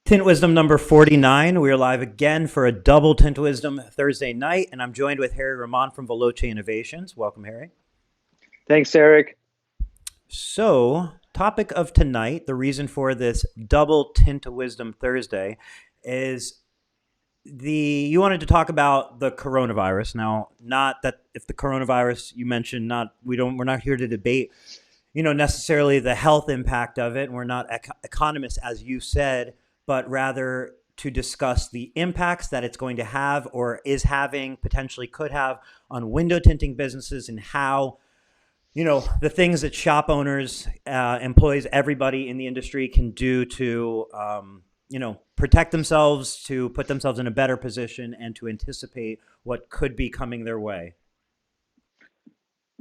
Tint Wisdom number 49. We are live again for a double Tint Wisdom Thursday night, and I'm joined with Harry Rahman from Veloce Innovations. Welcome, Harry. Thanks, Eric. So, topic of tonight, the reason for this double Tint Wisdom Thursday is you wanted to talk about the coronavirus. Now, not that if the coronavirus you mentioned, we're not here to debate, necessarily the health impact of it. And we're not economists, as you said, but rather to discuss the impacts that it's going to have or is having, potentially could have on window tinting businesses and how, the things that shop owners, employees, everybody in the industry can do to, protect themselves, to put themselves in a better position and to anticipate what could be coming their way.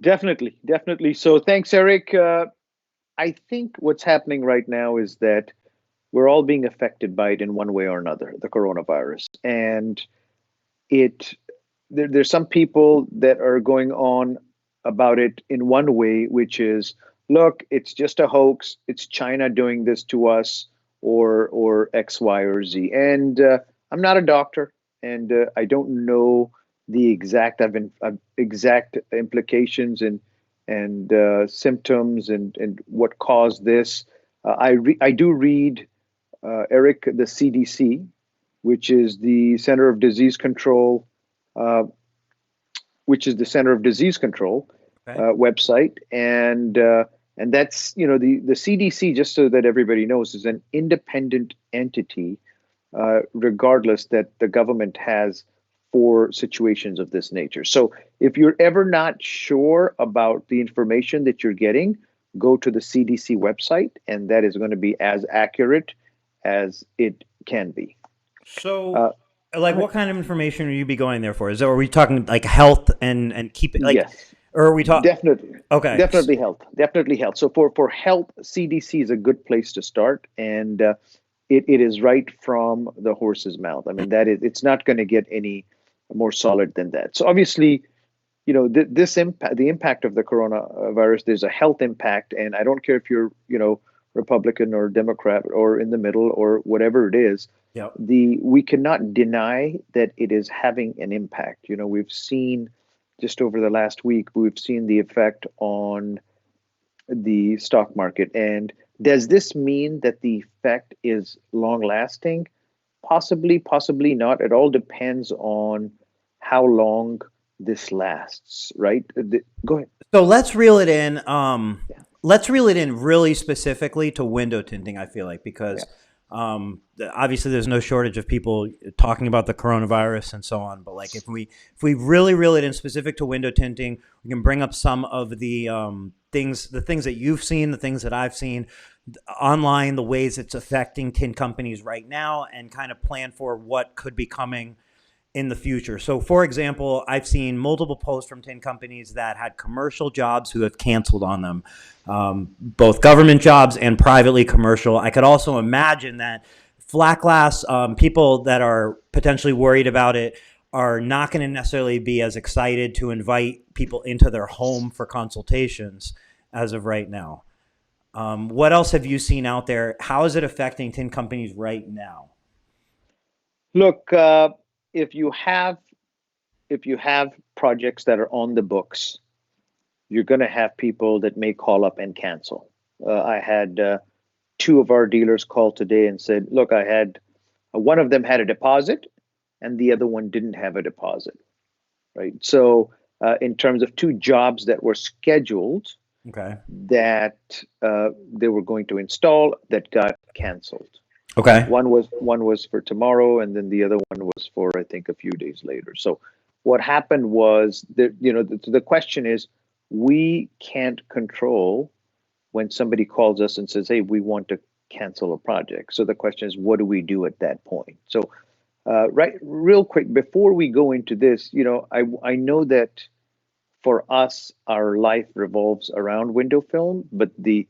Definitely, definitely. So thanks, Eric. I think what's happening right now is that we're all being affected by it in one way or another, the coronavirus. And there's some people that are going on about it in one way, which is, look, it's just a hoax. It's China doing this to us, or X, Y, or Z. And I'm not a doctor, and I don't know the exact implications and symptoms and what caused this. I do read, Eric, the CDC, which is the Center of Disease Control, Okay. website, and that's the CDC. Just so that everybody knows, is an independent entity, regardless that the government has for situations of this nature. So if you're ever not sure about the information that you're getting, go to the CDC website, and that is going to be as accurate as it can be. So, what kind of information are you be going there for? Are we talking like health and keep it Yes, or are we talking? definitely, Okay. definitely health. So for health, CDC is a good place to start, and it is right from the horse's mouth. I mean, it's not going to get any more solid than that. So obviously, the impact of the coronavirus, there's a health impact, and I don't care if you're Republican or Democrat or in the middle or whatever it is. Yep. We cannot deny that it is having an impact. We've seen just over the last week, we've seen the effect on the stock market. And does this mean that the effect is long lasting? Possibly, possibly not. It all depends on how long this lasts, right? Go ahead. So let's reel it in. Yeah. Let's reel it in really specifically to window tinting. I feel like because obviously there's no shortage of people talking about the coronavirus and so on. But like if we really reel it in specific to window tinting, we can bring up some of the things that you've seen, the things that I've seen online, the ways it's affecting tint companies right now, and kind of plan for what could be coming in the future. So, for example, I've seen multiple posts from tin companies that had commercial jobs who have canceled on them, both government jobs and privately commercial. I could also imagine that flat glass people that are potentially worried about it are not going to necessarily be as excited to invite people into their home for consultations as of right now. What else have you seen out there? How is it affecting tin companies right now? Look, if you have projects that are on the books, you're going to have people that may call up and cancel. I had two of our dealers call today and said, look, I had one of them had a deposit and the other one didn't have a deposit, right? So in terms of two jobs that were scheduled, Okay. that they were going to install, that got canceled. Okay. One was for tomorrow, and then the other one was for, I think, a few days later. So what happened was that, the question is, we can't control when somebody calls us and says, hey, we want to cancel a project. So the question is, what do we do at that point? So right, real quick, before we go into this, I know that for us, our life revolves around window film, but the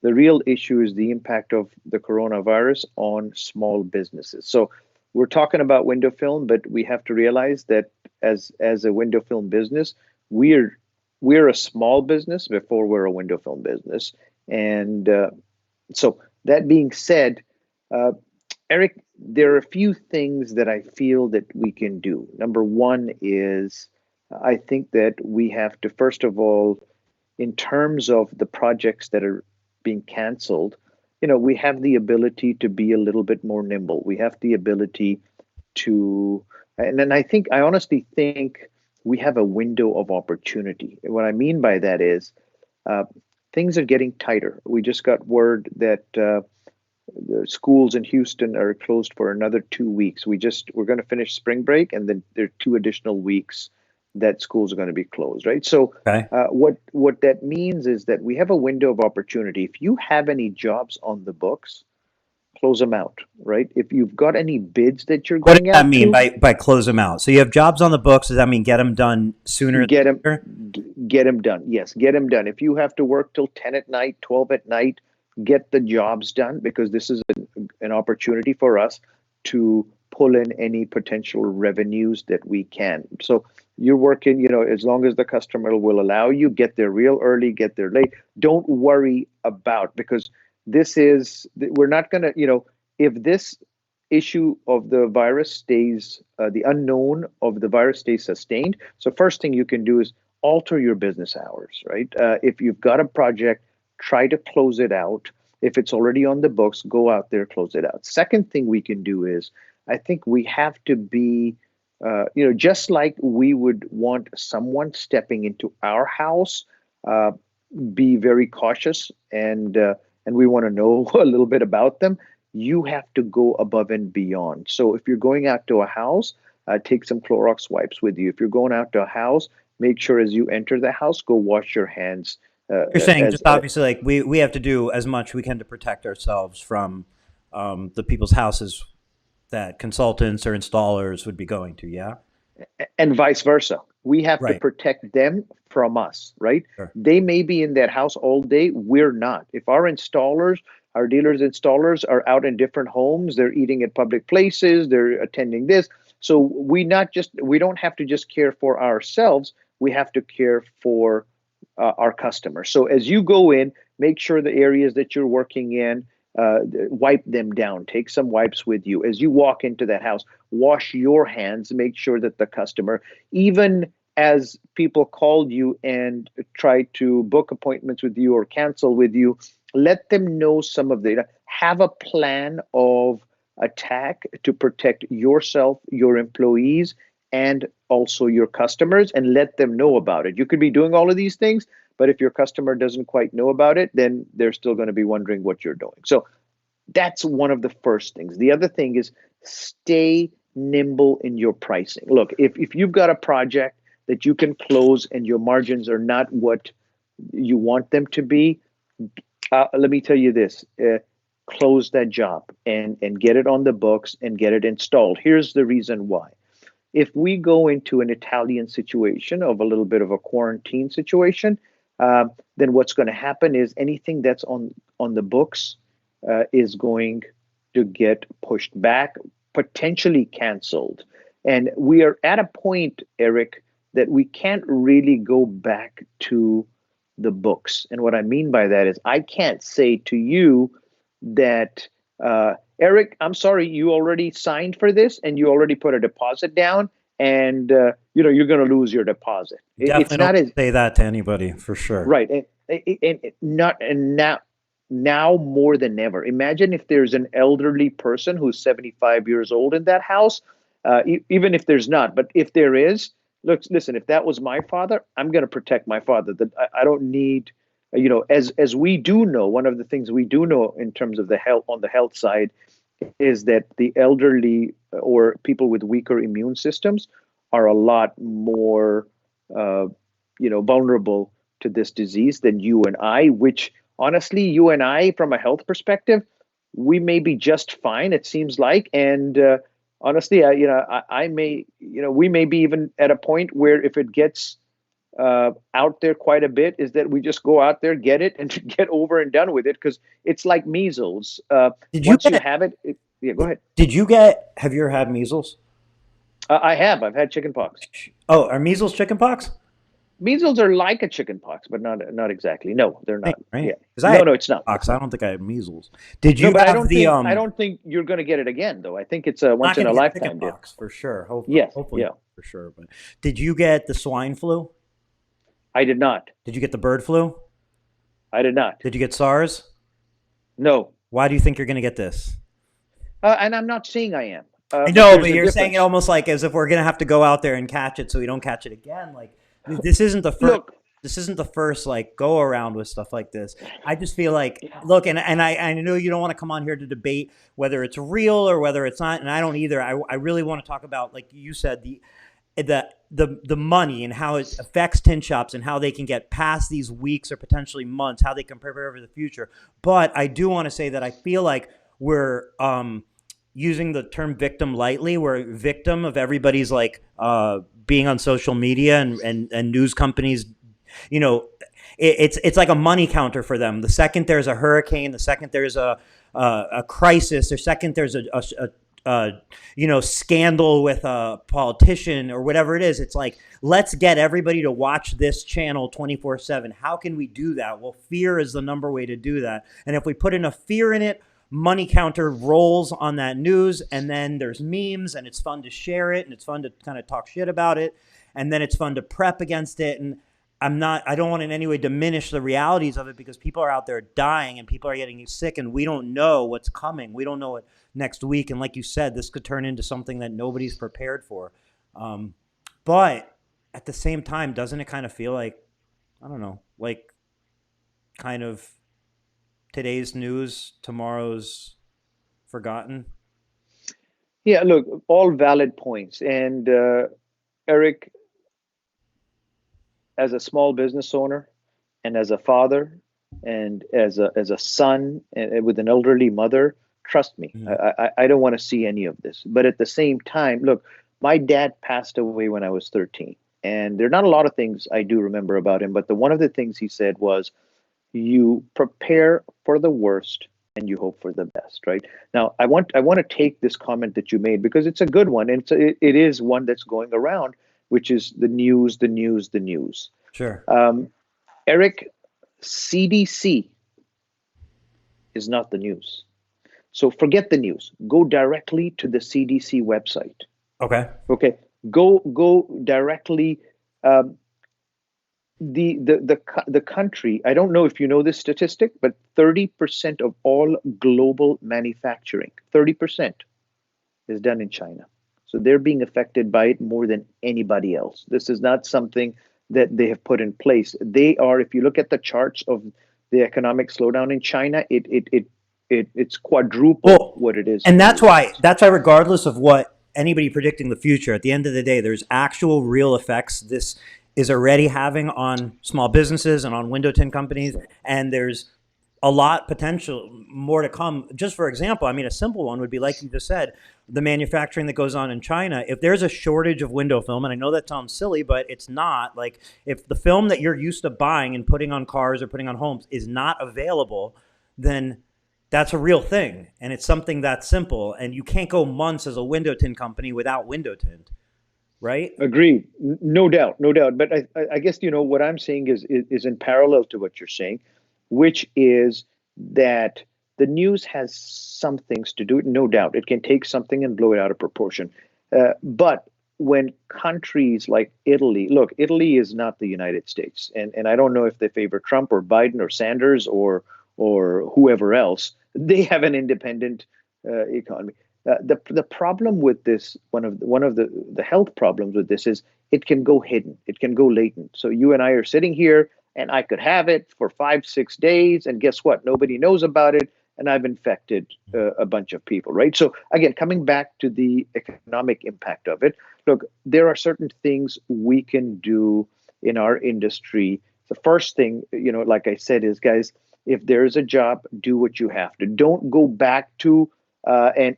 real issue is the impact of the coronavirus on small businesses. So we're talking about window film, but we have to realize that as a window film business, we're a small business before we're a window film business. And so that being said, Uh, Eric, there are a few things that I feel that we can do. Number one is I think that we have to, first of all, in terms of the projects that are being canceled, we have the ability to be a little bit more nimble. We have the ability to, and then I honestly think we have a window of opportunity. And what I mean by that is uh, things are getting tighter. We just got word that the schools in Houston are closed for another 2 weeks. We're going to finish spring break, and then there are 2 additional weeks that schools are going to be closed, right? So, Okay. what that means is that we have a window of opportunity. If you have any jobs on the books, close them out, right? If you've got any bids that you're What does going that out mean to, by close them out? So you have jobs on the books. Does that mean get them done sooner get them than later? get them done. Yes, get them done. If you have to work till 10 at night, 12 at night, get the jobs done, because this is an opportunity for us to pull in any potential revenues that we can. So you're working, as long as the customer will allow you, get there real early, get there late. Don't worry about, because we're not going to, if this issue of the virus stays, the unknown of the virus stays sustained. So first thing you can do is alter your business hours, right? If you've got a project, try to close it out. If it's already on the books, go out there, close it out. Second thing we can do is, I think we have to be, just like we would want someone stepping into our house, uh, be very cautious, and we want to know a little bit about them. You have to go above and beyond. So if you're going out to a house, take some Clorox wipes with you. If you're going out to a house, make sure as you enter the house, go wash your hands. You're saying As just obviously like we have to do as much we can to protect ourselves from the people's houses that consultants or installers would be going to. Yeah. and vice versa. We have to Right. protect them from us, right? Sure. They may be in that house all day. We're not. If our installers, our dealers, installers are out in different homes, they're eating at public places, they're attending this. So we don't have to just care for ourselves. We have to care for our customers. So as you go in, make sure the areas that you're working in, wipe them down. Take some wipes with you. As you walk into that house, wash your hands. Make sure that the customer, even as people call you and try to book appointments with you or cancel with you, let them know some of the, have a plan of attack to protect yourself, your employees, and also your customers, and let them know about it. You could be doing all of these things, but if your customer doesn't quite know about it, then they're still going to be wondering what you're doing. So that's one of the first things. The other thing is stay nimble in your pricing. Look, if you've got a project that you can close and your margins are not what you want them to be, let me tell you this. Close that job and get it on the books and get it installed. Here's the reason why. If we go into an Italian situation of a little bit of a quarantine situation, then what's going to happen is anything that's on the books is going to get pushed back, potentially canceled. And we are at a point, Eric, that we can't really go back to the books. And what I mean by that is I can't say to you that, Eric, I'm sorry, you already signed for this and you already put a deposit down, and you're going to lose your deposit. It's Definitely don't not as say that to anybody for sure. right, and not and now more than ever. Imagine if there's an elderly person who's 75 years old in that house, even if there's not, but if there is, look, listen, if that was my father, I'm going to protect my father. That I don't need, as we do know, one of the things we do know in terms of the health on the health side is that the elderly or people with weaker immune systems are a lot more, vulnerable to this disease than you and I, which honestly, you and I, from a health perspective, we may be just fine, it seems like. And honestly, I may, we may be even at a point where if it gets out there quite a bit, is that we just go out there, get it, and get over and done with it, because it's like measles. Did you Once you get? have it, yeah, go ahead. Did you get? Have you ever had measles? I have. I've had chicken pox. Oh, are measles chickenpox? Measles are like a chicken pox, but not exactly. No, they're Thing, not. right? Yeah. Because I No, had no, it's not. It's pox. I not. don't think I had measles. Did No, you but I have don't the think I don't think you're going to get it again, though. I think it's a once Not in going to a get chicken lifetime deal. pox for sure. Yes. Hopefully Yeah. for sure. But did you get the swine flu? I did not. Did you get the bird flu? I did not. Did you get SARS? No. Why do you think you're going to get this? And I'm not saying I am, I but know, there's but a you're saying it difference. almost like as if we're going to have to go out there and catch it so we don't catch it again. Like this isn't the first. Look, This isn't the first like go around with stuff like this. I just feel like look, and I know you don't want to come on here to debate whether it's real or whether it's not, and I don't either. I really want to talk about like you said the money and how it affects tin shops and how they can get past these weeks or potentially months, how they can prepare for the future. But I do want to say that I feel like we're using the term victim lightly. We're a victim of everybody's like being on social media and news companies. You know, it's like a money counter for them. The second there's a hurricane, the second there's a crisis, the second there's a scandal with a politician or whatever it is, it's like let's get everybody to watch this channel 24/7. How can we do that? Well, fear is the number way to do that, and if we put enough fear in it, money counter rolls on that news, and then there's memes, and it's fun to share it, and it's fun to kind of talk shit about it, and then it's fun to prep against it. And I don't want in any way diminish the realities of it because people are out there dying and people are getting sick and we don't know what's coming. We don't know what next week. And like you said, this could turn into something that nobody's prepared for. But at the same time, doesn't it kind of feel like, I don't know, like kind of today's news, tomorrow's forgotten? yeah, look, all valid points. And Eric, as a small business owner and as a father and as a son and with an elderly mother, trust me, Mm-hmm. I don't want to see any of this. But at the same time, look, my dad passed away when I was 13. And there are not a lot of things I do remember about him, but one of the things he said was, you prepare for the worst and you hope for the best, right? Now, I want to take this comment that you made because it's a good one, and it is one that's going around, which is the news, the news, the news. Sure. Um, Eric, CDC is not the news. So forget the news. Go directly to the CDC website. Okay. Okay, go directly. Um, the country, I don't know if you know this statistic, but 30% of all global manufacturing, 30% is done in China. So they're being affected by it more than anybody else. This is not something that they have put in place. They are, if you look at the charts of the economic slowdown in China, it's quadruple Well, what it is and in the US. that's why regardless of what anybody predicting the future, at the end of the day, there's actual real effects this is already having on small businesses and on window tint companies, and there's a lot potential more to come. Just for example, I mean, a simple one would be like you just said, the manufacturing that goes on in China. If there's a shortage of window film, and I know that sounds silly, but it's not. Like if the film that you're used to buying and putting on cars or putting on homes is not available, then that's a real thing, and it's something that simple. And you can't go months as a window tint company without window tint, right? Agreed, no doubt, no doubt. But I guess what I'm saying is in parallel to what you're saying, which is that the news has some things to do. No doubt, it can take something and blow it out of proportion. But when countries like Italy, look, Italy is not the United States, and I don't know if they favor Trump or Biden or Sanders or whoever else. They have an independent economy. The problem with this, one of the health problems with this is it can go hidden, it can go latent. So you and I are sitting here, and I could have it for 5 6 days, and guess what? Nobody knows about it, and I've infected a bunch of people, right? So again, coming back to the economic impact of it, look, there are certain things we can do in our industry. The first thing, like I said, is guys, if there is a job, do what you have to. Don't go back to and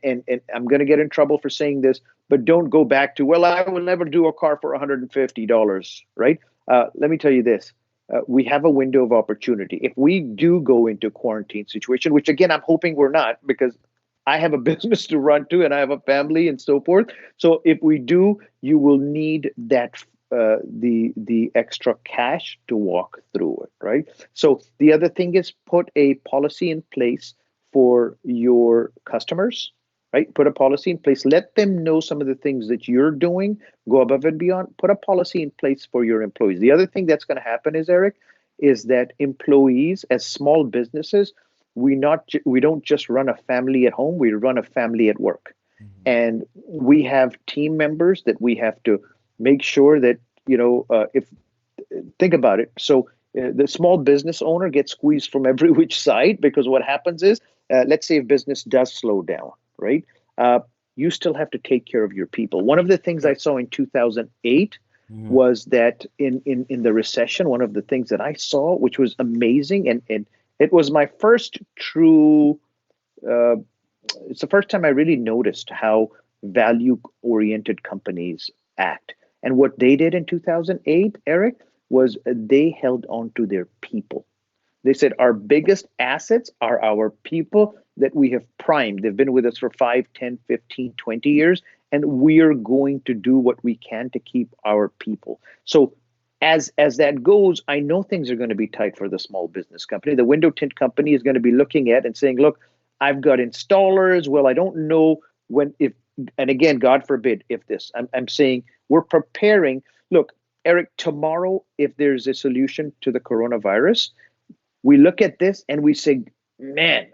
I'm going to get in trouble for saying this, but don't go back to, well, I will never do a car for $150, right? Let me tell you this. We have a window of opportunity. If we do go into quarantine situation, which again, I'm hoping we're not, because I have a business to run to and I have a family and so forth. So if we do, you will need that the extra cash to walk through it, right? So the other thing is put a policy in place for your customers, right? Put a policy in place. Let them know some of the things that you're doing. Go above and beyond. Put a policy in place for your employees. The other thing that's going to happen is, Eric, is that employees, as small businesses, we don't just run a family at home. We run a family at work, Mhm. and we have team members that we have to make sure that if think about it. So the small business owner gets squeezed from every which side because what happens is, let's say if business does slow down, right? Uh, you still have to take care of your people. One of the things I Sure. saw in 2008 Mhm. was that in the recession, one of the things that I saw, which was amazing, and it was my first true, uh, it's the first time I really noticed how value oriented companies act. And what they did in 2008, Eric, was they held on to their people. They said, our biggest assets are our people that we have primed. They've been with us for 5, 10, 15, 20 years, and we are going to do what we can to keep our people. So as that goes, I know things are going to be tight for the small business company. The window tint company is going to be looking at and saying, look, I've got installers. Well, I don't know when, if, and again, God forbid, if this, I'm saying we're preparing. Look, Eric, tomorrow, if there's a solution to the coronavirus, we look at this and we say, man,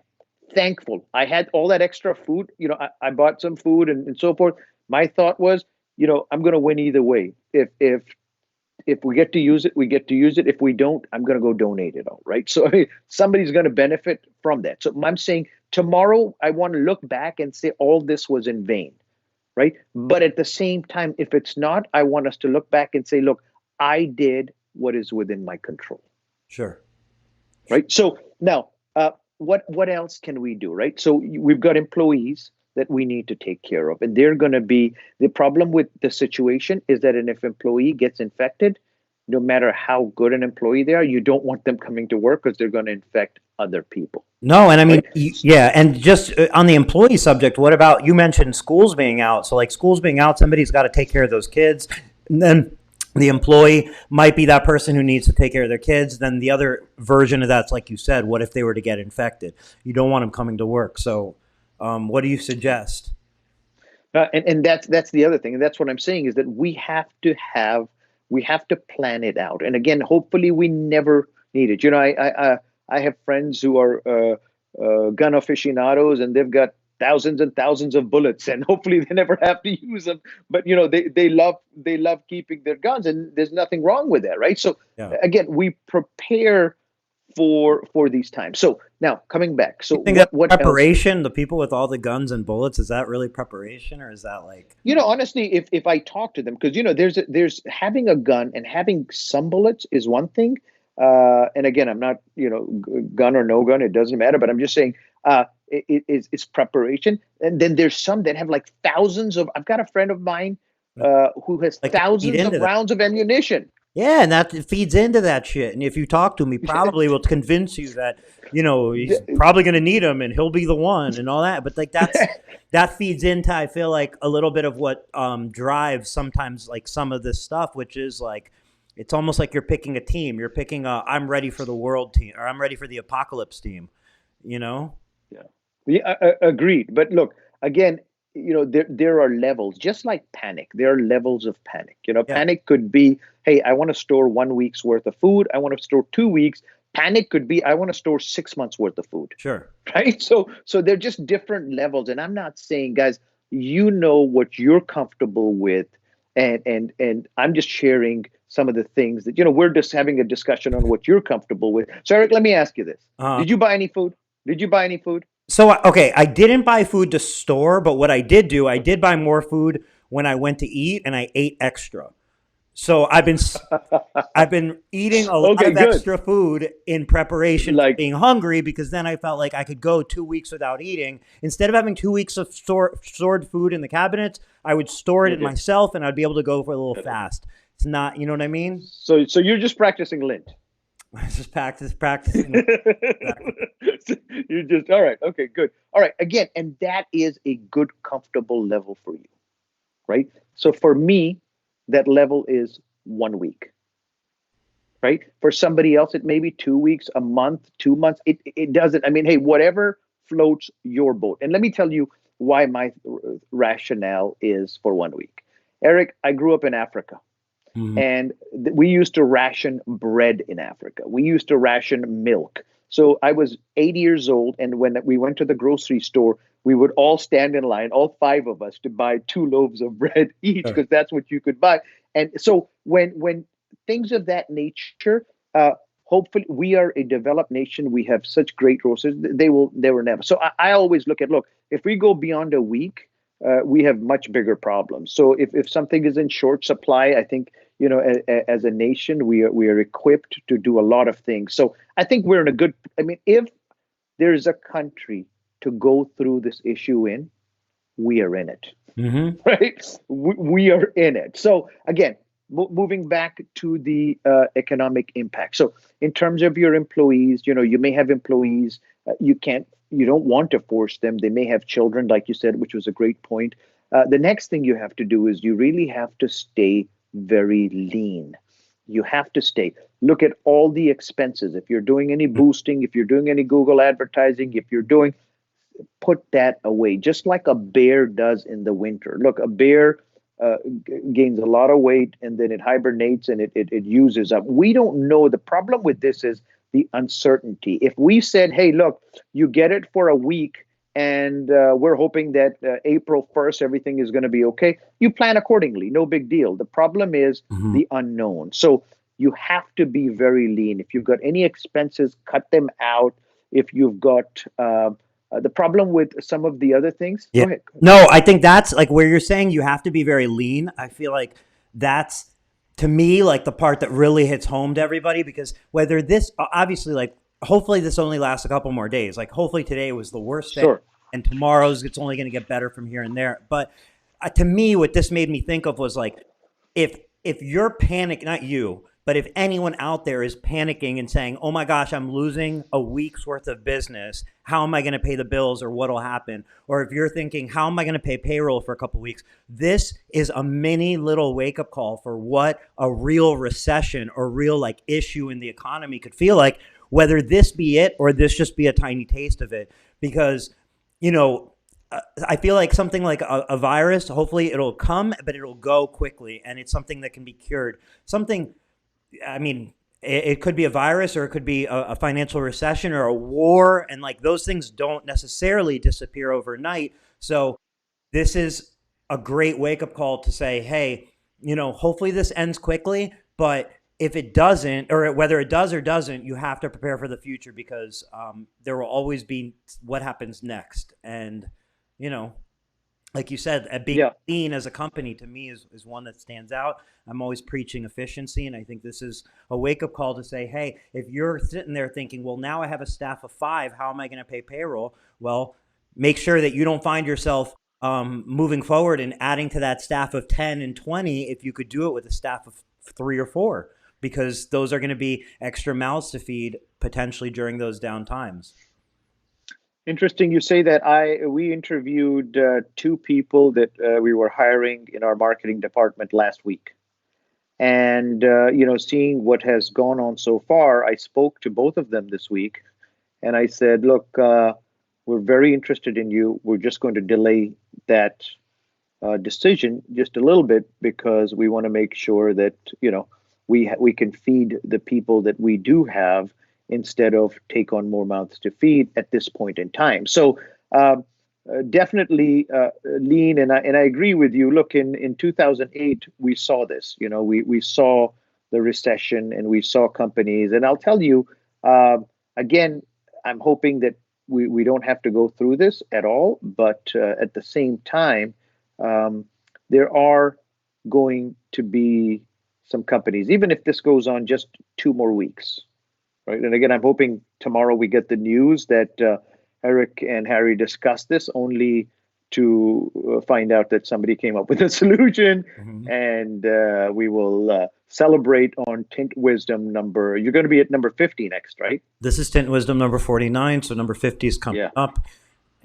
thankful. I had all that extra food. I bought some food and so forth. My thought was, I'm going to win either way. If we get to use it, we get to use it. If we don't, I'm going to go donate it all, right? So somebody's going to benefit from that. So I'm saying tomorrow, I want to look back and say all this was in vain, right? But at the same time, if it's not, I want us to look back and say, look, I did what is within my control, Sure. right? So now, what else can we do, right? So we've got employees that we need to take care of, and they're going to be the problem with the situation is that if employee gets infected, no matter how good an employee they are, you don't want them coming to work because they're going to infect other people, No, and I mean, right? yeah, and just on the employee subject, what about you mentioned schools being out? So, like, schools being out, somebody's got to take care of those kids, and then the employee might be that person who needs to take care of their kids. Then the other version of that's like you said, what if they were to get infected? You don't want them coming to work. So, what do you suggest? And that's the other thing, and that's what I'm saying is that we have to plan it out. And again, hopefully, we never need it. I have friends who are gun aficionados, and they've got thousands and thousands of bullets, and hopefully, they never have to use them. But they love keeping their guns, and there's nothing wrong with that, right? So Yeah. again, we prepare for these times. So now coming back, so You think that what else? preparation, the people with all the guns and bullets, is that really preparation, or is that like, Honestly, if I talk to them, because there's having a gun and having some bullets is one thing. And again, I'm not gun or no gun, it doesn't matter. But I'm just saying, it's preparation. And then there's some that have like thousands of. I've got a friend of mine who has like feed thousands of into that? rounds of ammunition. Yeah, and that feeds into that shit. And if you talk to him, he probably will convince you that he's probably going to need him, and he'll be the one, and all that. But like that feeds into, I feel like, a little bit of what drives sometimes like some of this stuff, which is like it's almost like you're picking a team. You're picking a I'm ready for the world team, or I'm ready for the apocalypse team. You know? Yeah, yeah, agreed. But look, again, there are levels, just like panic. There are levels of panic. Yeah, Panic could be, hey, I want to store 1 week's worth of food. I want to store 2 weeks. Panic could be, I want to store 6 months worth of food. sure. Right? So they're just different levels. And I'm not saying, guys, you know what you're comfortable with, and I'm just sharing some of the things that we're just having a discussion on what you're comfortable with. So Eric, let me ask you this: Uh, Did you buy any food? Did you buy any food? So okay, I didn't buy food to store, but what I did do, I Okay. did buy more food when I went to eat, and I ate extra. So I've been eating a lot Okay, of good. extra food in preparation for Like, being hungry, because then I felt like I could go 2 weeks without eating. Instead of having 2 weeks of stored food in the cabinets, I would store it in okay. myself, and I'd be able to go for a little fast. It's not, you know what I mean? So you're just practicing lint. Just practicing. Exactly. You're just all right. Okay, good. All right. Again, and that is a good, comfortable level for you, right? So for me, that level is 1 week, right? For somebody else, it may be 2 weeks, a month, 2 months. It doesn't. I mean, hey, whatever floats your boat. And let me tell you why my rationale is for 1 week. Eric, I grew up in Africa. Mhm. And we used to ration bread in Africa. We used to ration milk. So I was 8 years old, and when we went to the grocery store, we would all stand in line, all five of us, to buy 2 loaves of bread each, Sure. because that's what you could buy. And so when things of that nature, hopefully we are a developed nation. We have such great roasters. They were never. So I always look, if we go beyond a week, we have much bigger problems. So if something is in short supply, I think, as a nation, we are equipped to do a lot of things. So I think we're in a good. I mean, if there's a country to go through this issue in, we are in it, Hmm. right? We are in it. So again, moving back to the economic impact. So in terms of your employees, you may have employees. You don't want to force them. They may have children, like you said, which was a great point. The next thing you have to do is you really have to stay very lean. You have to look at all the expenses. If you're doing any boosting, if you're doing any Google advertising, if you're doing, put that away, just like a bear does in the winter. Look, a bear gains a lot of weight, and then it hibernates, and it uses up. We don't know. The problem with this is the uncertainty. If we said, hey, look, you get it for a week, and we're hoping that April 1st, everything is going to be okay, you plan accordingly. No big deal. The problem is Hmm. the unknown. So you have to be very lean. If you've got any expenses, cut them out. If you've got the problem with some of the other things, Yeah. go ahead. No, I think that's like where you're saying you have to be very lean. I feel like that's to me like the part that really hits home to everybody because whether this obviously like hopefully this only lasts a couple more days. Like hopefully today was the worst day Sure. and tomorrow's it's only going to get better from here and there. But to me, what this made me think of was like if you're panic, not you, but if anyone out there is panicking and saying, "Oh my gosh, I'm losing a week's worth of business. How am I going to pay the bills, or what'll happen?" Or if you're thinking, "How am I going to pay payroll for a couple of weeks?" This is a mini little wake up call for what a real recession or real like issue in the economy could feel like. Whether this be it or this just be a tiny taste of it, because you know I feel like something like a virus, hopefully it'll come, but it'll go quickly. And it's something that can be cured. Something, I mean, it could be a virus or it could be a financial recession or a war. And like those things don't necessarily disappear overnight. So this is a great wake up call to say, hey, hopefully this ends quickly. But if it doesn't, or whether it does or doesn't, you have to prepare for the future because there will always be what happens next. And, you know, like you said, being Yeah. lean as a company to me is one that stands out. I'm always preaching efficiency. And I think this is a wake up call to say, hey, if you're sitting there thinking, well, now I have a staff of 5, how am I going to pay payroll? Well, make sure that you don't find yourself moving forward and adding to that staff of 10 and 20 if you could do it with a staff of 3 or 4, because those are going to be extra mouths to feed potentially during those down times. Interesting you say that. We interviewed 2 people that we were hiring in our marketing department last week. And seeing what has gone on so far, I spoke to both of them this week, and I said, "Look, we're very interested in you. We're just going to delay that decision just a little bit because we want to make sure that we can feed the people that we do have instead of take on more mouths to feed at this point in time." So definitely lean, and I agree with you. Look, in 2008 we saw this. We saw the recession, and we saw companies. And I'll tell you again, I'm hoping that we don't have to go through this at all. But at the same time, there are going to be some companies, even if this goes on just 2 more weeks, right? And again, I'm hoping tomorrow we get the news that Eric and Harry discussed this, only to find out that somebody came up with a solution, Mm-hmm. and we will celebrate on Tint Wisdom number. You're going to be at number 50 next, right? This is Tint Wisdom number 49, so number 50 is coming Yeah. up.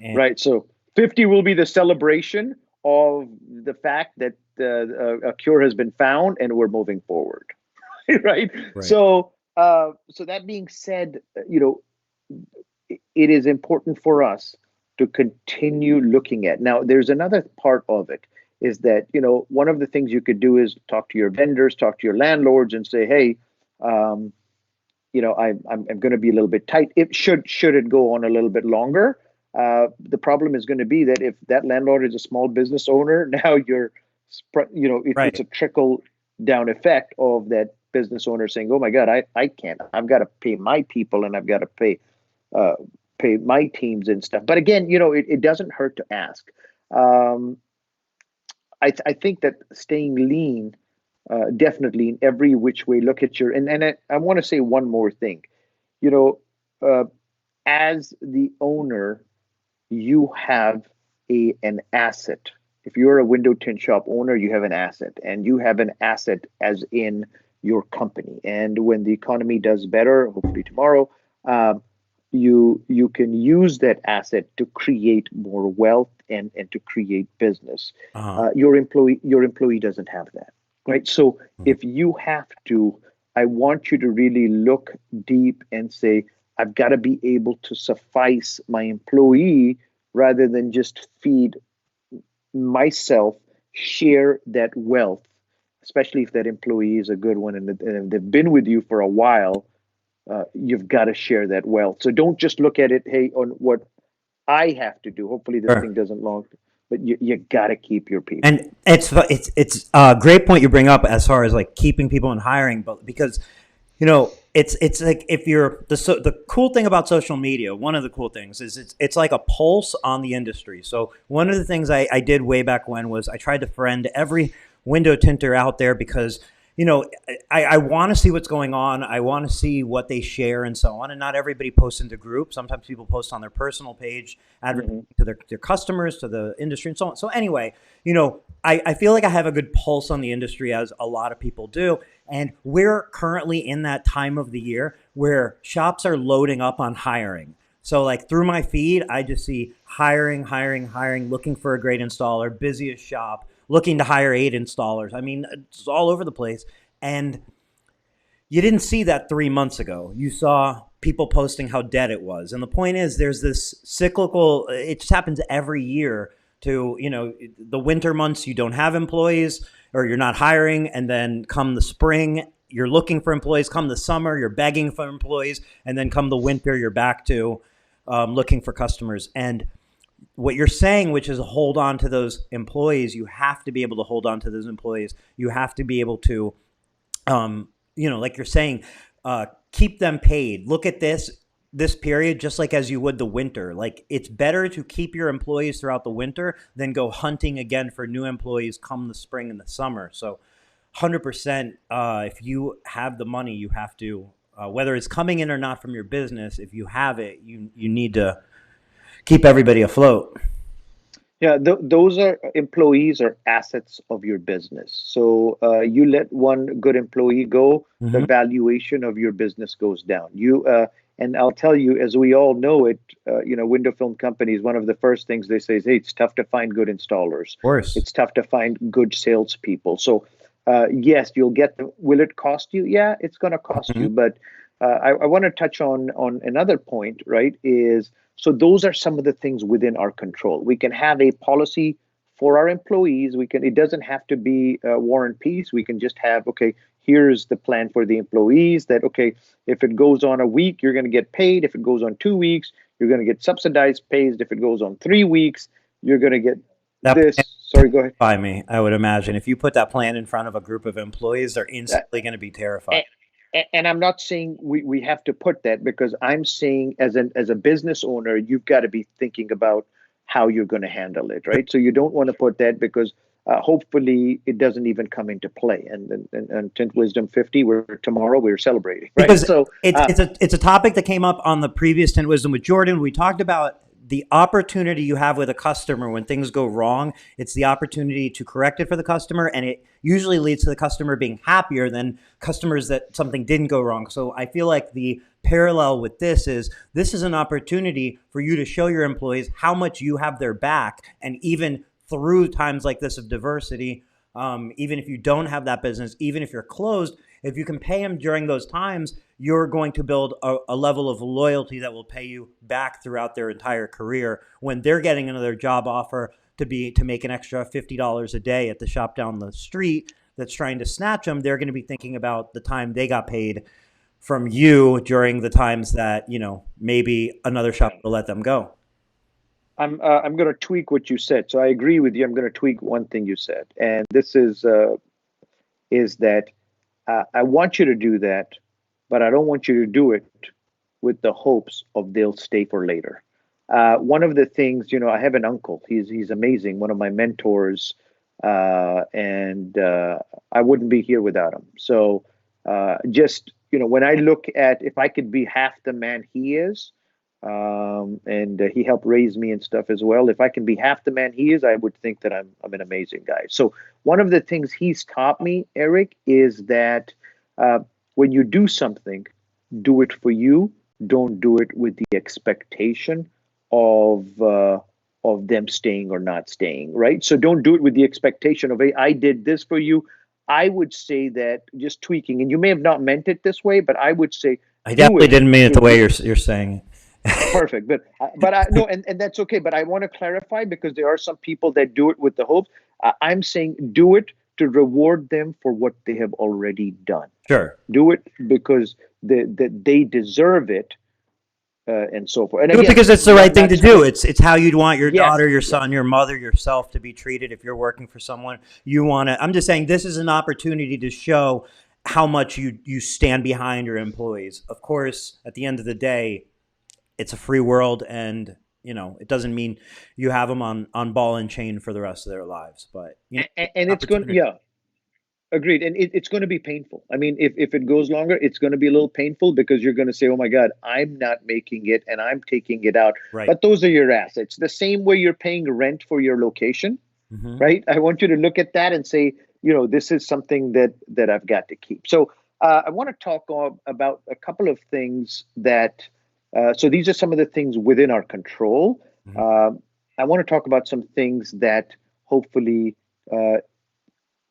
And Right. So 50 will be the celebration of the fact that a cure has been found and we're moving forward, right? Right. So that being said, it is important for us to continue looking at. Now, there's another part of it is that, one of the things you could do is talk to your vendors, talk to your landlords and say, hey, um, I'm going to be a little bit tight. It should it go on a little bit longer? The problem is going to be that if that landlord is a small business owner, now it's Right. a trickle down effect of that business owner saying, "Oh my God, I can't. I've got to pay my people and I've got to uh, pay my teams and stuff." But again, it doesn't hurt to ask. Um, I think that staying lean, definitely in every which way, look at your, and I want to say one more thing, you know, uh, as the owner, you have an asset. If you're a window tint shop owner, you have an asset, and you have an asset as in your company. And when the economy does better, hopefully tomorrow, uh, you can use that asset to create more wealth and to create business. Uh-huh. Your employee doesn't have that, right? So Mhm. if you have to, I want you to really look deep and say, I've got to be able to suffice my employee rather than just feed myself, share that wealth, especially if that employee is a good one and they've been with you for a while. You've got to share that wealth. So don't just look at it, hey, on what I have to do. Hopefully this Sure. thing doesn't long, but you got to keep your people. And it's a great point you bring up as far as like keeping people and hiring, but because it's like if you're the cool thing about social media, one of the cool things is it's like a pulse on the industry. So one of the things I did way back when was I tried to friend every window tinter out there because I want to see what's going on. I want to see what they share and so on. And not everybody posts into groups. Sometimes people post on their personal page, advertising Hmm. to their customers, to the industry, and so on. So anyway, I feel like I have a good pulse on the industry, as a lot of people do. And we're currently in that time of the year where shops are loading up on hiring. So like through my feed, I just see hiring, hiring, hiring, looking for a great installer, busiest shop, looking to hire 8 installers. I mean, it's all over the place. And you didn't see that 3 months ago. You saw people posting how dead it was. And the point is, there's this cyclical, it just happens every year to, the winter months, you don't have employees or you're not hiring. And then come the spring, you're looking for employees. Come the summer, you're begging for employees. And then come the winter, you're back to looking for customers. And what you're saying, which is hold on to those employees, you have to be able to hold on to those employees. You have to be able to like you're saying, keep them paid. Look at this period just like as you would the winter. Like it's better to keep your employees throughout the winter than go hunting again for new employees come the spring and the summer. So 100%, if you have the money, you have to, whether it's coming in or not from your business, if you have it, you need to keep everybody afloat. Yeah, those are employees are assets of your business. So you let one good employee go, the Hmm. valuation of your business goes down. And I'll tell you, as we all know it, window film companies, one of the first things they say is, "Hey, it's tough to find good installers. Of course. It's tough to find good salespeople." So yes, you'll get them. Will it cost you? Yeah, it's going to cost Mhm. you. But I want to touch on another point, right? Is so those are some of the things within our control. We can have a policy for our employees. We can. It doesn't have to be war and peace. We can just have, okay, here's the plan for the employees. That, okay, if it goes on a week, you're going to get paid. If it goes on 2 weeks, you're going to get subsidized paid. If it goes on 3 weeks, you're going to get That plan this. would Sorry, go ahead. terrify me, I would imagine. If you put that plan in front of a group of employees, they're instantly going to be terrified. A- and I'm not saying we have to put that, because I'm saying as a business owner, you've got to be thinking about how you're going to handle it, right? So you don't want to put that, because hopefully it doesn't even come into play. And Tint Wisdom 50, tomorrow we're celebrating, right? Because So it's a topic that came up on the previous Tint Wisdom with Jordan. We talked about the opportunity you have with a customer when things go wrong. It's the opportunity to correct it for the customer, and it usually leads to the customer being happier than customers that something didn't go wrong. So I feel like the parallel with this is an opportunity for you to show your employees how much you have their back, and even through times like this of diversity, even if you don't have that business, even if you're closed, if you can pay them during those times, you're going to build a level of loyalty that will pay you back throughout their entire career when they're getting another job offer to make an extra $50 a day at the shop down the street that's trying to snatch them. They're going to be thinking about the time they got paid from you during the times that, maybe another shop will let them go. I'm going to tweak what you said. So I agree with you. I'm going to tweak one thing you said, and this is that I want you to do that, but I don't want you to do it with the hopes of they'll stay for later. One of the things, I have an uncle. He's amazing. One of my mentors, and I wouldn't be here without him. So just when I look at if I could be half the man he is. And he helped raise me and stuff as well. If I can be half the man he is, I would think that I'm an amazing guy. So one of the things he's taught me, Eric, is that when you do something, do it for you. Don't do it with the expectation of them staying or not staying, right? So don't do it with the expectation of, hey, I did this for you. I would say that just tweaking, and you may have not meant it this way, but I would say I definitely didn't mean it the way you're saying it. Perfect, but I no, and that's okay. But I want to clarify because there are some people that do it with the hopes. I'm saying do it to reward them for what they have already done. Sure. Do it because they deserve it, and so forth. And do again, it because it's the right thing to do. It's how you'd want your daughter, your son, yes. your mother, yourself to be treated if you're working for someone. You want to. I'm just saying this is an opportunity to show how much you stand behind your employees. Of course, at the end of the day, it's a free world, and it doesn't mean you have them on ball and chain for the rest of their lives. But and it's going, yeah, agreed. And it's going to be painful. I mean, if it goes longer, it's going to be a little painful because you're going to say, "Oh my God, I'm not making it, and I'm taking it out." Right. But those are your assets. The same way you're paying rent for your location, right? I want you to look at that and say, this is something that I've got to keep. So I want to talk about a couple of things that. So these are some of the things within our control. I want to talk about some things that hopefully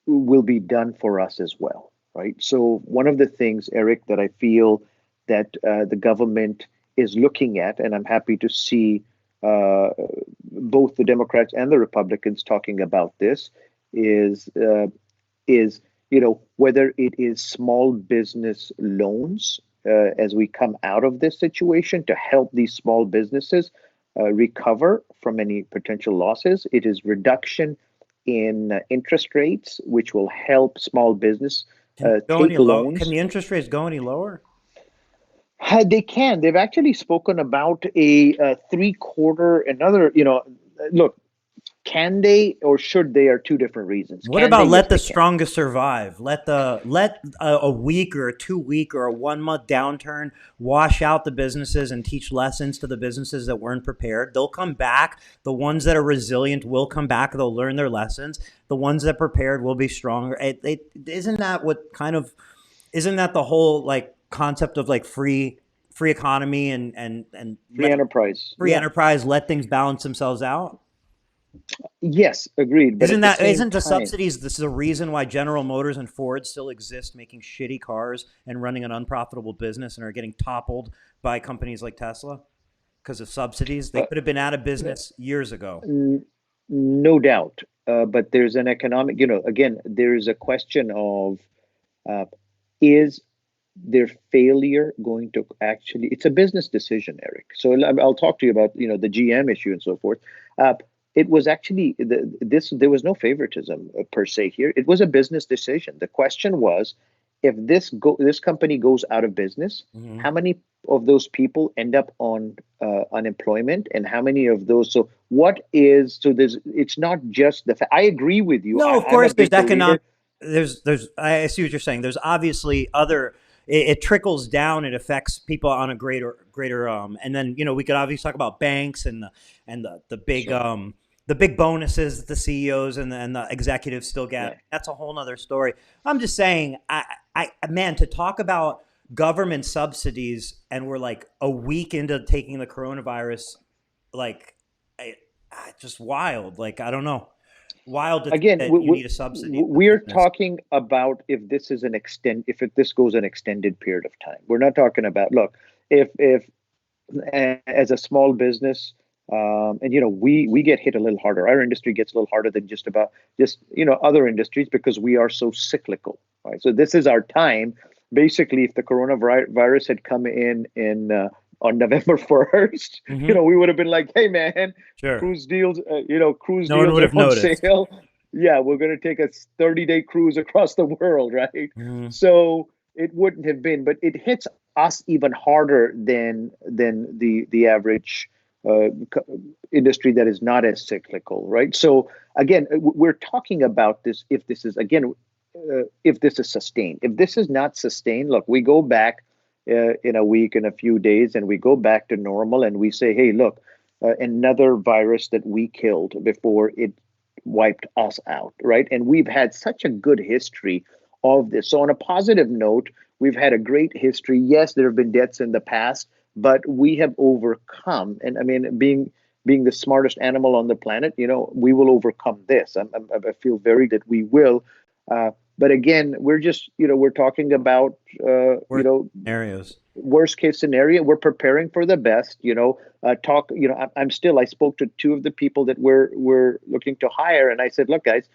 will be done for us as well, right? So one of the things, Eric, that I feel that the government is looking at, and I'm happy to see both the Democrats and the Republicans talking about this, is whether it is small business loans. As we come out of this situation to help these small businesses recover from any potential losses. It is reduction in interest rates, which will help small business take loans. Can the interest rates go any lower? They can. They've actually spoken about a three-quarter, look, can they or should they are two different reasons. What about let the strongest survive? Let a week or a 2 week or a 1 month downturn wash out the businesses and teach lessons to the businesses that weren't prepared. They'll come back. The ones that are resilient will come back. They'll learn their lessons. The ones that prepared will be stronger. Isn't that the whole concept of free economy and free enterprise? Enterprise, let things balance themselves out. Yes, agreed. But isn't the subsidies the reason why General Motors and Ford still exist, making shitty cars and running an unprofitable business and are getting toppled by companies like Tesla because of subsidies? They could have been out of business years ago. No doubt. But there's an economic, again, there's a question of is their failure going to actually, it's a business decision, Eric. So I'll talk to you about, the GM issue and so forth. It was actually there was no favoritism per se here. It was a business decision. The question was, if this company goes out of business, how many of those people end up on unemployment, and how many of those? So it's not just the fact. I agree with you. No, of course there's economic. I see what you're saying. There's obviously other. It trickles down. It affects people on a greater. And then we could obviously talk about banks and the big sure. The big bonuses that the CEOs and the executives still get. Yeah. That's a whole nother story. I'm just saying, man, to talk about government subsidies and we're like a week into taking the coronavirus, just wild. I don't know. wild to think Again, that you need a subsidy for we're business. talking about if this is an this goes an extended period of time. We're not talking about, look, if as a small business, and we get hit a little harder. Our industry gets a little harder than just other industries because we are so cyclical, right? So this is our time. Basically, if the coronavirus had come in on November 1st, Hmm. we would have been like, hey man, Sure. cruise No one deals would are have on noticed. sale. Yeah, we're going to take a 30-day cruise across the world, right? Hmm. So it wouldn't have been, but it hits us even harder than the average uh, industry that is not as cyclical, right? So again, we're talking about this if this is again if this is sustained. If this is not sustained, look, we go back in a week, in a few days, and we go back to normal, and we say, hey, look, another virus that we killed before it wiped us out, right? And we've had such a good history of this. So on a positive note, we've had a great history. Yes, there have been deaths in the past, but we have overcome. And I mean, being the smartest animal on the planet, we will overcome this. I feel very that we will. But again, we're talking about, Worst scenarios. worst case scenario. We're preparing for the best. I spoke to two of the people that we're looking to hire, and I said, look, guys,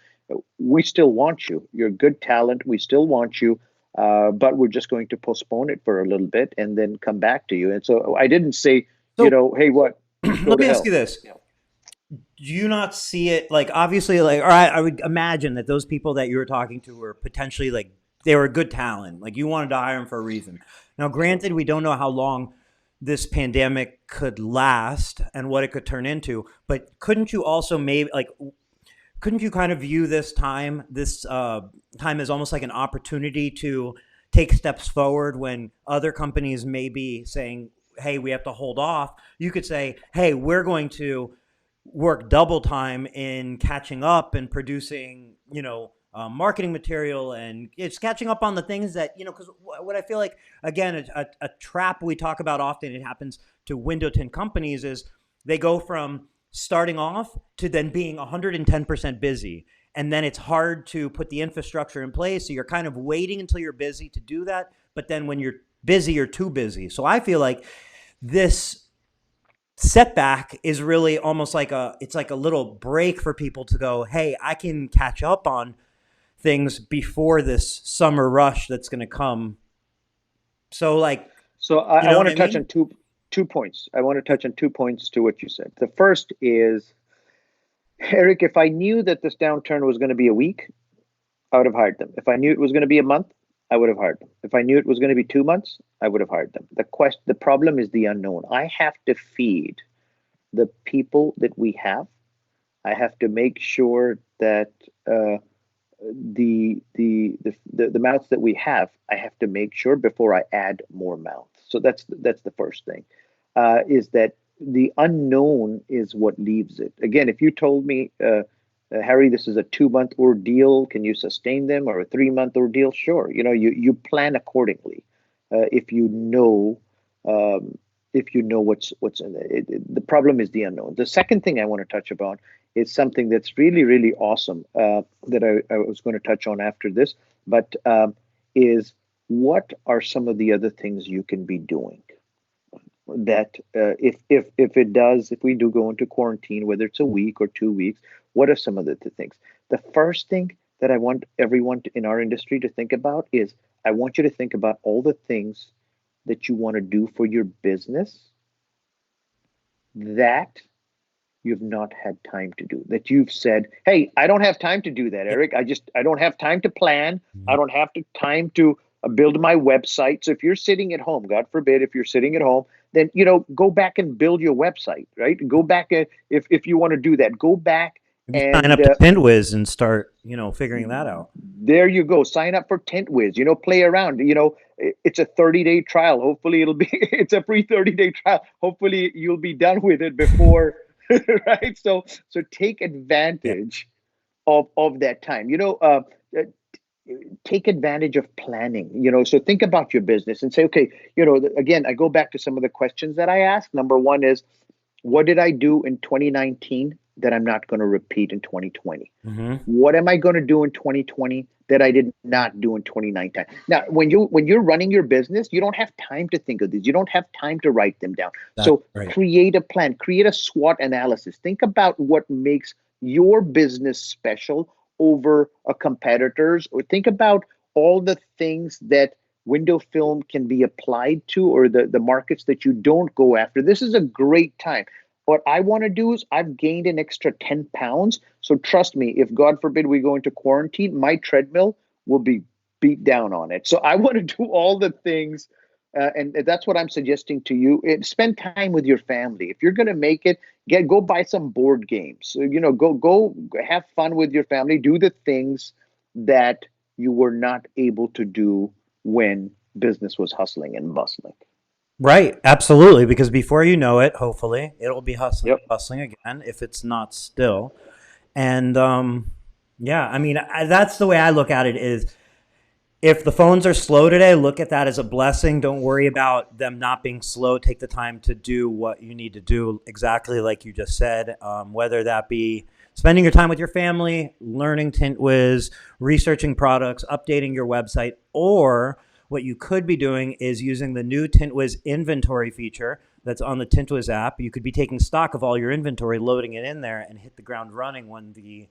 we still want you. You're good talent. We still want you. But we're just going to postpone it for a little bit and then come back to you. And so I didn't say, So hey, what? Go let to me ask you hell. this. Do you not see it like obviously like or I would imagine that those people that you were talking to were potentially like they were good talent. Like you wanted to hire them for a reason. Now, granted, we don't know how long this pandemic could last and what it could turn into, but couldn't you also maybe like couldn't you kind of view this time as almost like an opportunity to take steps forward when other companies may be saying, hey, we have to hold off? You could say, hey, we're going to work double time in catching up and producing, marketing material, and it's catching up on the things that, because what I feel like, again, a trap we talk about often, it happens to window tint companies, is they go from starting off to then being 110% busy. And then it's hard to put the infrastructure in place. So you're kind of waiting until you're busy to do that. But then when you're busy, you're too busy. So I feel like this setback is really almost like it's like a little break for people to go, hey, I can catch up on things before this summer rush that's going to come. So like, So you I know want what to I touch mean? on two points. I want to touch on 2 points to what you said. The first is, Eric, if I knew that this downturn was going to be a week, I would have hired them. If I knew it was going to be a month, I would have hired them. If I knew it was going to be 2 months, I would have hired them. The problem is the unknown. I have to feed the people that we have. I have to make sure that the mouths that we have, I have to make sure before I add more mouths. So that's the first thing. Is that the unknown is what leaves it. Again, if you told me, Harry, this is a 2 month ordeal, can you sustain them, or a 3 month ordeal? Sure. You plan accordingly. If you know. If you know what's in it. The problem is the unknown. The second thing I want to touch upon is something that's really, really awesome, that I was going to touch on after this, but is what are some of the other things you can be doing that, if we do go into quarantine, whether it's a week or 2 weeks, what are some of the things? The first thing that I want everyone in our industry to think about is, I want you to think about all the things that you want to do for your business that you've not had time to do, that you've said, hey, I don't have time to do that, Yeah. Eric. I don't have time to plan. I Mhm. don't have to time to build my website. So if you're sitting at home, God forbid, if you're sitting at home, then go back and build your website, right? Go back, if you want to do that, go back Maybe sign and up to Tint Wiz and start, figuring that out. there you go. Sign up for Tint Wiz. Play around. It's a 30-day trial. Hopefully, it'll be it's a free 30-day trial. Hopefully, you'll be done with it before, right? So take Yeah. advantage of that time. Uh, take advantage of planning. So think about your business and say, okay, again, I go back to some of the questions that I asked. Number one is, what did I do in 2019 that I'm not going to repeat in 2020? Hmm. What am I going to do in 2020 that I did not do in 2019? Now, when you're running your business, you don't have time to think of these. You don't have time to write them down. That's So right. create a plan, create a SWOT analysis. Think about what makes your business special over a competitor's, or think about all the things that window film can be applied to, or the markets that you don't go after. This is a great time. What I want to do is I've gained an extra 10 pounds. So trust me, if God forbid we go into quarantine, my treadmill will be beat down on it. So I want to do all the things. And that's what I'm suggesting to you. Spend time with your family. If you're going to make it, go buy some board games. So, go have fun with your family. Do the things that you were not able to do when business was hustling and bustling. Right, absolutely. Because before you know it, hopefully, it'll be hustling, Yep. bustling again if it's not still. And yeah, I mean, that's the way I look at it. Is if the phones are slow today, look at that as a blessing. Don't worry about them not being slow. Take the time to do what you need to do, exactly like you just said. Whether that be spending your time with your family, learning Tint Wiz, researching products, updating your website, or what you could be doing is using the new Tint Wiz inventory feature that's on the Tint Wiz app. You could be taking stock of all your inventory, loading it in there, and hit the ground running when the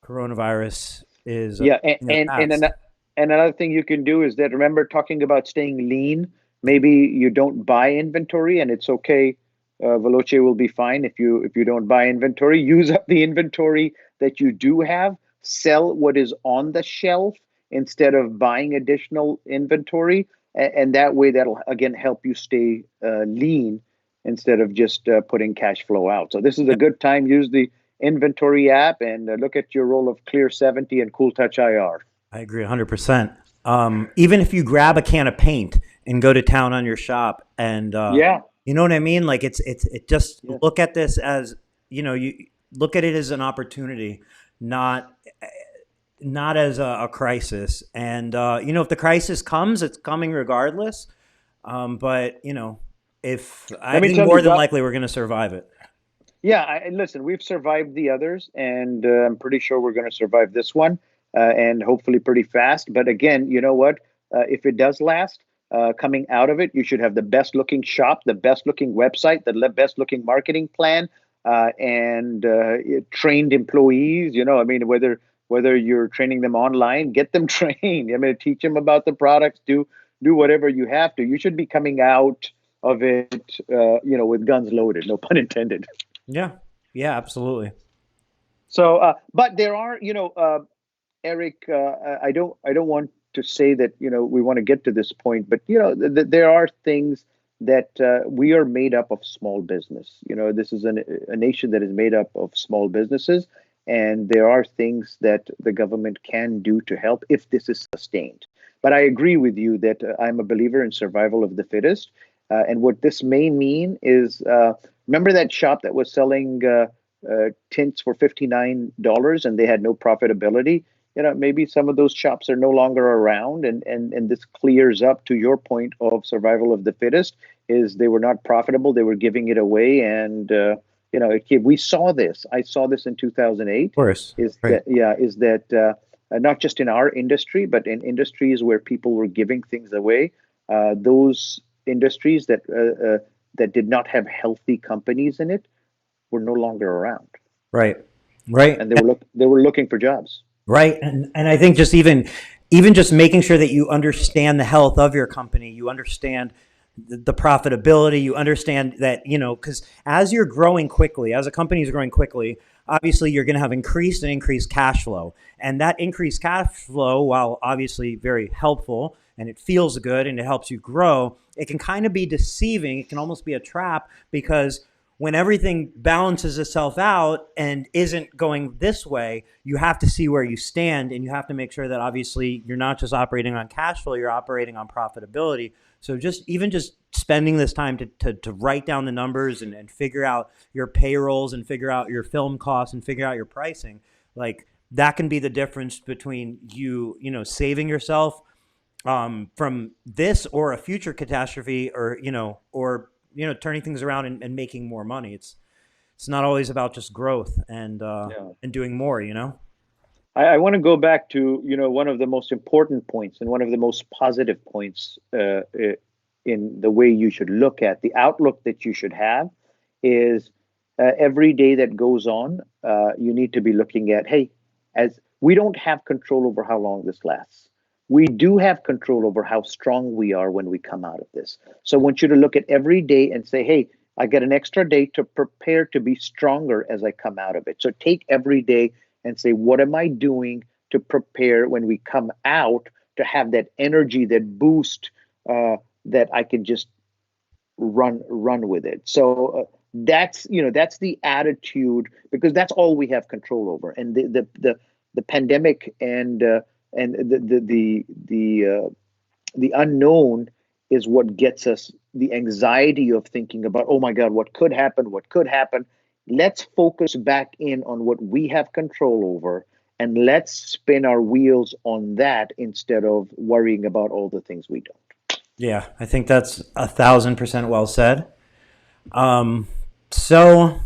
coronavirus is Yeah, and passed. and another thing you can do is that, remember, talking about staying lean. Maybe you don't buy inventory, and it's okay. Veloce will be fine if you don't buy inventory. Use up the inventory that you do have. Sell what is on the shelf instead of buying additional inventory, and that way that'll again help you stay lean instead of just putting cash flow out. So this is a good time. Use the inventory app and look at your roll of Clear 70 and Cool Touch IR. I agree 100%. Even if you grab a can of paint and go to town on your shop, and Yeah, you know what I mean? Like it just yeah. look at this as, you look at it as an opportunity, not not as a crisis. And if the crisis comes, it's coming regardless. But if I Let me think tell you, more than God. likely we're going to survive it. Yeah, listen, we've survived the others, and I'm pretty sure we're going to survive this one, and hopefully pretty fast. But again, you know what? If it does last, coming out of it, you should have the best looking shop, the best looking website, the best looking marketing plan, and trained employees. I mean, whether you're training them online, get them trained. I mean, teach them about the products. Do whatever you have to. You should be coming out of it, with guns loaded. No pun intended. Yeah. Yeah, absolutely. So, but there are, Eric, I don't want to say that, we want to get to this point, but there are things that we are made up of small business. This is a nation that is made up of small businesses, and there are things that the government can do to help if this is sustained. But I agree with you that I'm a believer in survival of the fittest, and what this may mean is, remember that shop that was selling tints for $59 and they had no profitability? Maybe some of those shops are no longer around, and this clears up, to your point of survival of the fittest, is they were not profitable, they were giving it away, and we saw this. I saw this in 2008. Of course. Is Right. that yeah? Is that not just in our industry, but in industries where people were giving things away? Those industries that did not have healthy companies in it were no longer around, Right. Right. and they were looking for jobs. Right. And I think just even just making sure that you understand the health of your company, you understand the profitability, you understand that, because as you're growing quickly, as a company is growing quickly, obviously you're going to have increased cash flow. And that increased cash flow, while obviously very helpful and it feels good and it helps you grow, it can kind of be deceiving. It can almost be a trap, because when everything balances itself out and isn't going this way, you have to see where you stand, and you have to make sure that obviously you're not just operating on cash flow, you're operating on profitability. So just spending this time to write down the numbers and figure out your payrolls and figure out your film costs and figure out your pricing, like that can be the difference between saving yourself from this or a future catastrophe, or turning things around and making more money. it's not always about just growth Yeah. and doing more, you know? I want to go back to, one of the most important points and one of the most positive points in the way you should look at the outlook that you should have is every day that goes on, you need to be looking at, hey, as we don't have control over how long this lasts. We do have control over how strong we are when we come out of this. So I want you to look at every day and say, hey, I get an extra day to prepare to be stronger as I come out of it. So take every day and say, what am I doing to prepare when we come out to have that energy, that boost, that I can just run with it. So that's the attitude, because that's all we have control over. And the pandemic and the unknown is what gets us the anxiety of thinking about, oh my God, what could happen? What could happen? Let's focus back in on what we have control over, and let's spin our wheels on that instead of worrying about all the things we don't. Yeah, I think that's 1,000% well said. So,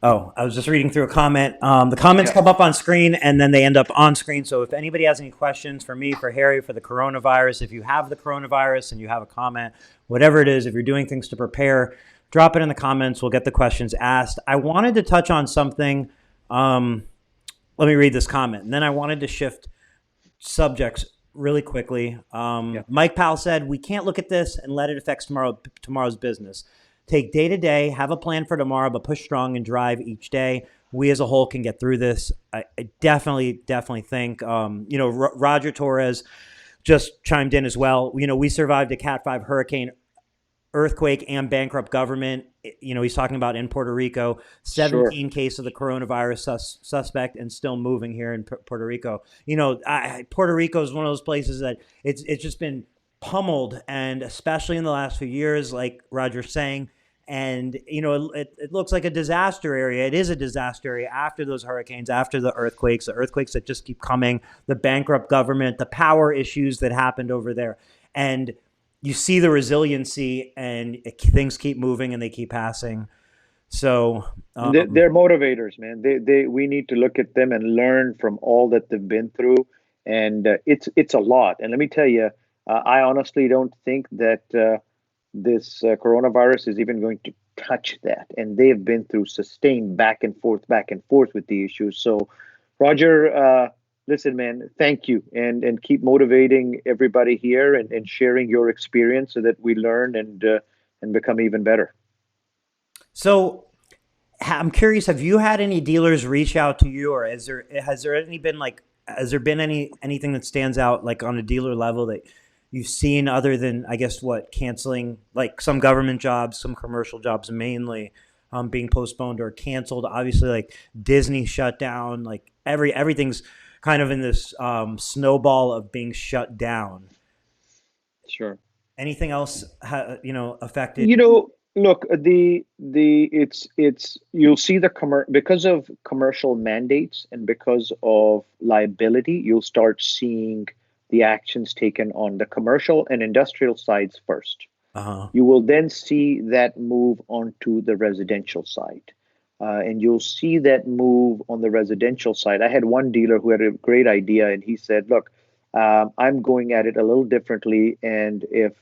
oh, I was just reading through a comment. The comments Yeah. come up on screen and then they end up on screen. So if anybody has any questions for me, for Harry, for the coronavirus, if you have the coronavirus and you have a comment, whatever it is, if you're doing things to prepare, drop it in the comments. We'll get the questions asked. I wanted to touch on something. Let me read this comment. And then I wanted to shift subjects really quickly. Yeah. Mike Powell said, we can't look at this and let it affect tomorrow's business. Take day to day, have a plan for tomorrow, but push strong and drive each day. We as a whole can get through this. I definitely think, Roger Torres just chimed in as well. We survived a Cat 5 hurricane, earthquake, and bankrupt government. He's talking about in Puerto Rico, Sure. 17 cases of the coronavirus suspect and still moving here in Puerto Rico. Puerto Rico is one of those places that it's just been pummeled, and especially in the last few years, like Roger's saying. And, it looks like a disaster area. It is a disaster area after those hurricanes, after the earthquakes that just keep coming, the bankrupt government, the power issues that happened over there. And you see the resiliency, and things keep moving and they keep passing. So, They're motivators, man. We need to look at them and learn from all that they've been through, and it's a lot. And let me tell you, I honestly don't think that this coronavirus is even going to touch that. And they have been through sustained back and forth with the issues. So, Roger, listen, man, thank you, and keep motivating everybody here and sharing your experience so that we learn and become even better. so I'm curious, have you had any dealers reach out to you, or has there been anything that stands out, like on a dealer level, that you've seen, other than, I guess, what, canceling, like some government jobs, some commercial jobs mainly, being postponed or canceled? Obviously, like Disney shut down, like everything's kind of in this snowball of being shut down. Sure. Anything else, affected? Look, it's you'll see because of commercial mandates and because of liability, you'll start seeing the actions taken on the commercial and industrial sides first. Uh huh. You will then see that move onto the residential side. And you'll see that move on the residential side. I had one dealer who had a great idea, and he said, look, I'm going at it a little differently. And if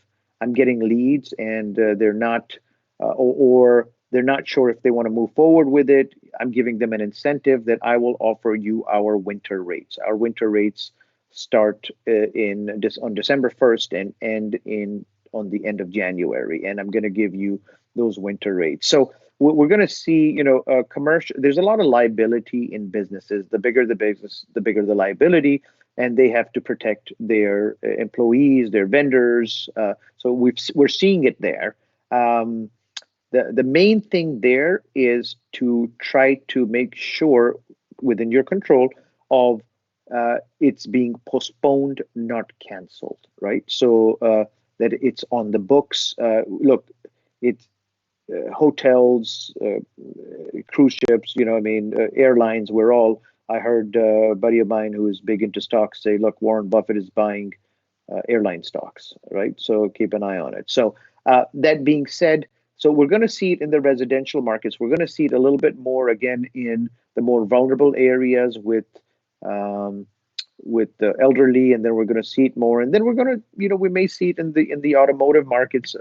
I'm getting leads and they're not, or they're not sure if they want to move forward with it, I'm giving them an incentive that I will offer you our winter rates. Our winter rates start on December 1st and end on the end of January, and I'm going to give you those winter rates. So we're going to see, commercial. There's a lot of liability in businesses. The bigger the business, the bigger the liability, and they have to protect their employees, their vendors. So we're seeing it there. The main thing there is to try to make sure within your control of it's being postponed, not canceled, right? So that it's on the books. Look, it's hotels, cruise ships, airlines. I heard a buddy of mine who is big into stocks say, look, Warren Buffett is buying airline stocks, right? So keep an eye on it. So That being said, so we're going to see it in the residential markets. We're going to see it a little bit more again in the more vulnerable areas um, with the elderly, and then we're going to see it more, and then we're going to, we may see it in the automotive markets.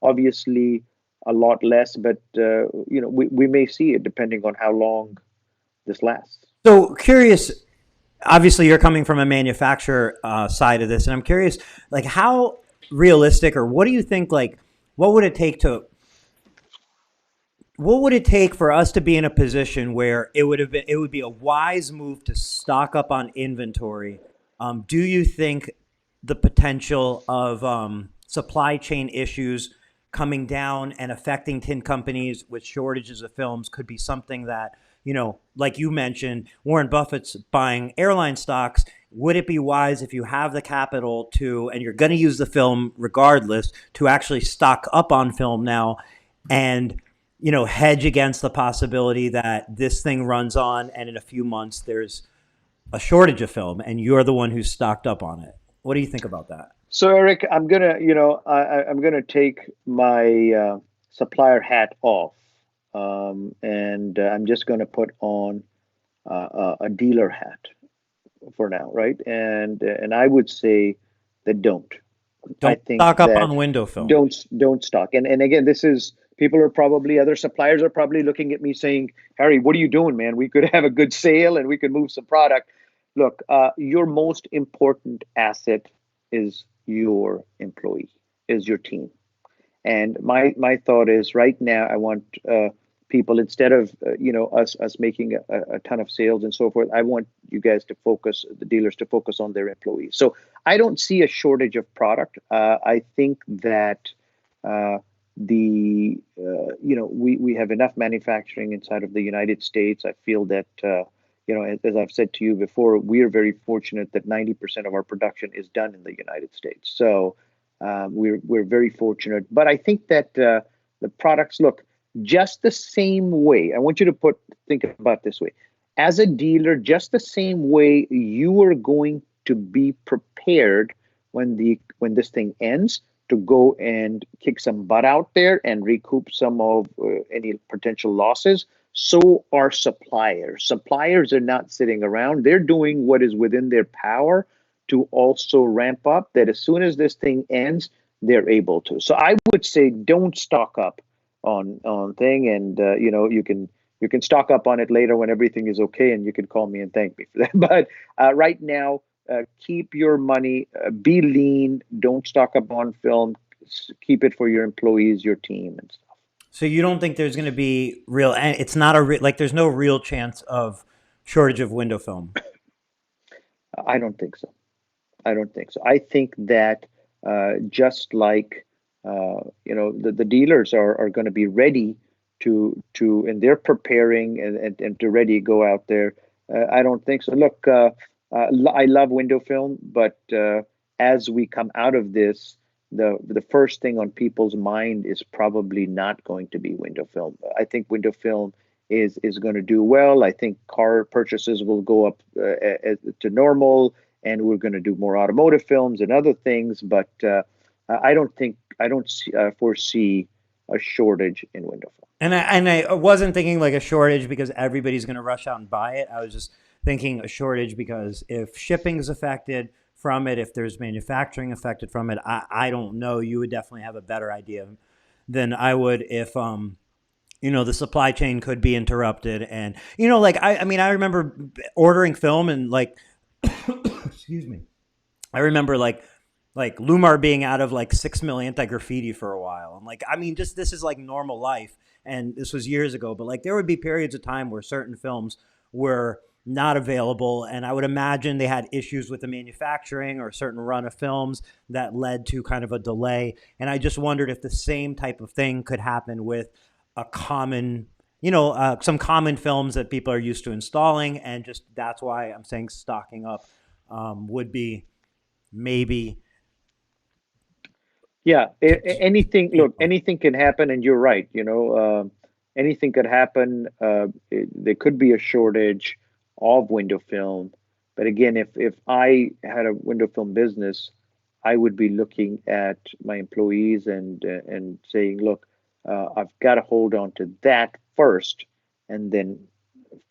Obviously, a lot less, but we may see it depending on how long this lasts. So curious. Obviously, you're coming from a manufacturer side of this, and I'm curious, like, how realistic, or what do you think? Like, what would it take to what would it take for us to be in a position where it would be a wise move to stock up on inventory? Do you think the potential of supply chain issues coming down and affecting tin companies with shortages of films could be something that, like you mentioned, Warren Buffett's buying airline stocks? Would it be wise, if you have the capital to, and you're going to use the film regardless, to actually stock up on film now and hedge against the possibility that this thing runs on and in a few months there's a shortage of film and you're the one who's stocked up on it? What do you think about that? So Eric, I'm gonna take my supplier hat off, and I'm just gonna put on a dealer hat for now, right? And I would say that don't. I Don't think stock up that on window film. don't stock. And again, this is people are probably other suppliers are probably looking at me saying, Harry, what are you doing, man? We could have a good sale and we could move some product. Look, your most important asset is your employee, is your team. And my thought is right now, I want people, instead of us making a ton of sales and so forth, I want you guys to focus, the dealers to focus on their employees. So I don't see a shortage of product. I think that we have enough manufacturing inside of the United States. I feel that as I've said to you before, we are very fortunate that 90% of our production is done in the United States. So we're very fortunate. But I think that the products look just the same way. I want you to think about it this way. As a dealer, just the same way you are going to be prepared when this thing ends, to go and kick some butt out there and recoup some of any potential losses. So are suppliers. Suppliers are not sitting around. They're doing what is within their power to also ramp up, that as soon as this thing ends, they're able to. So I would say don't stock up on thing, and you can stock up on it later when everything is okay, and you can call me and thank me for that. But right now, keep your money, be lean, don't stock up on film, keep it for your employees, your team, and stuff. So you don't think there's going to be real, and it's not like there's no real chance of shortage of window film? I don't think so. I don't think so. I think that just like the dealers are going to be ready and they're preparing and to ready to go out there. I don't think so. Look, I love window film, but as we come out of this, the first thing on people's mind is probably not going to be window film. I think window film is going to do well. I think car purchases will go up to normal, and we're going to do more automotive films and other things. But I don't foresee a shortage in window film. And I wasn't thinking like a shortage because everybody's going to rush out and buy it. I was just thinking a shortage because if shipping is affected from it, if there's manufacturing affected from it, I don't know. You would definitely have a better idea than I would if the supply chain could be interrupted. And like I mean, I remember ordering film and like excuse me, I remember like Lumar being out of like 6 mil anti-graffiti for a while. And like, I mean, just this is like normal life. And this was years ago, but like there would be periods of time where certain films were not available. And I would imagine they had issues with the manufacturing or a certain run of films that led to kind of a delay. And I just wondered if the same type of thing could happen with a common, some common films that people are used to installing. And just that's why I'm saying stocking up would be maybe. Yeah, anything. Look, anything can happen, and you're right. Anything could happen. There could be a shortage of window film, but again, if I had a window film business, I would be looking at my employees and saying, look, I've got to hold on to that first, and then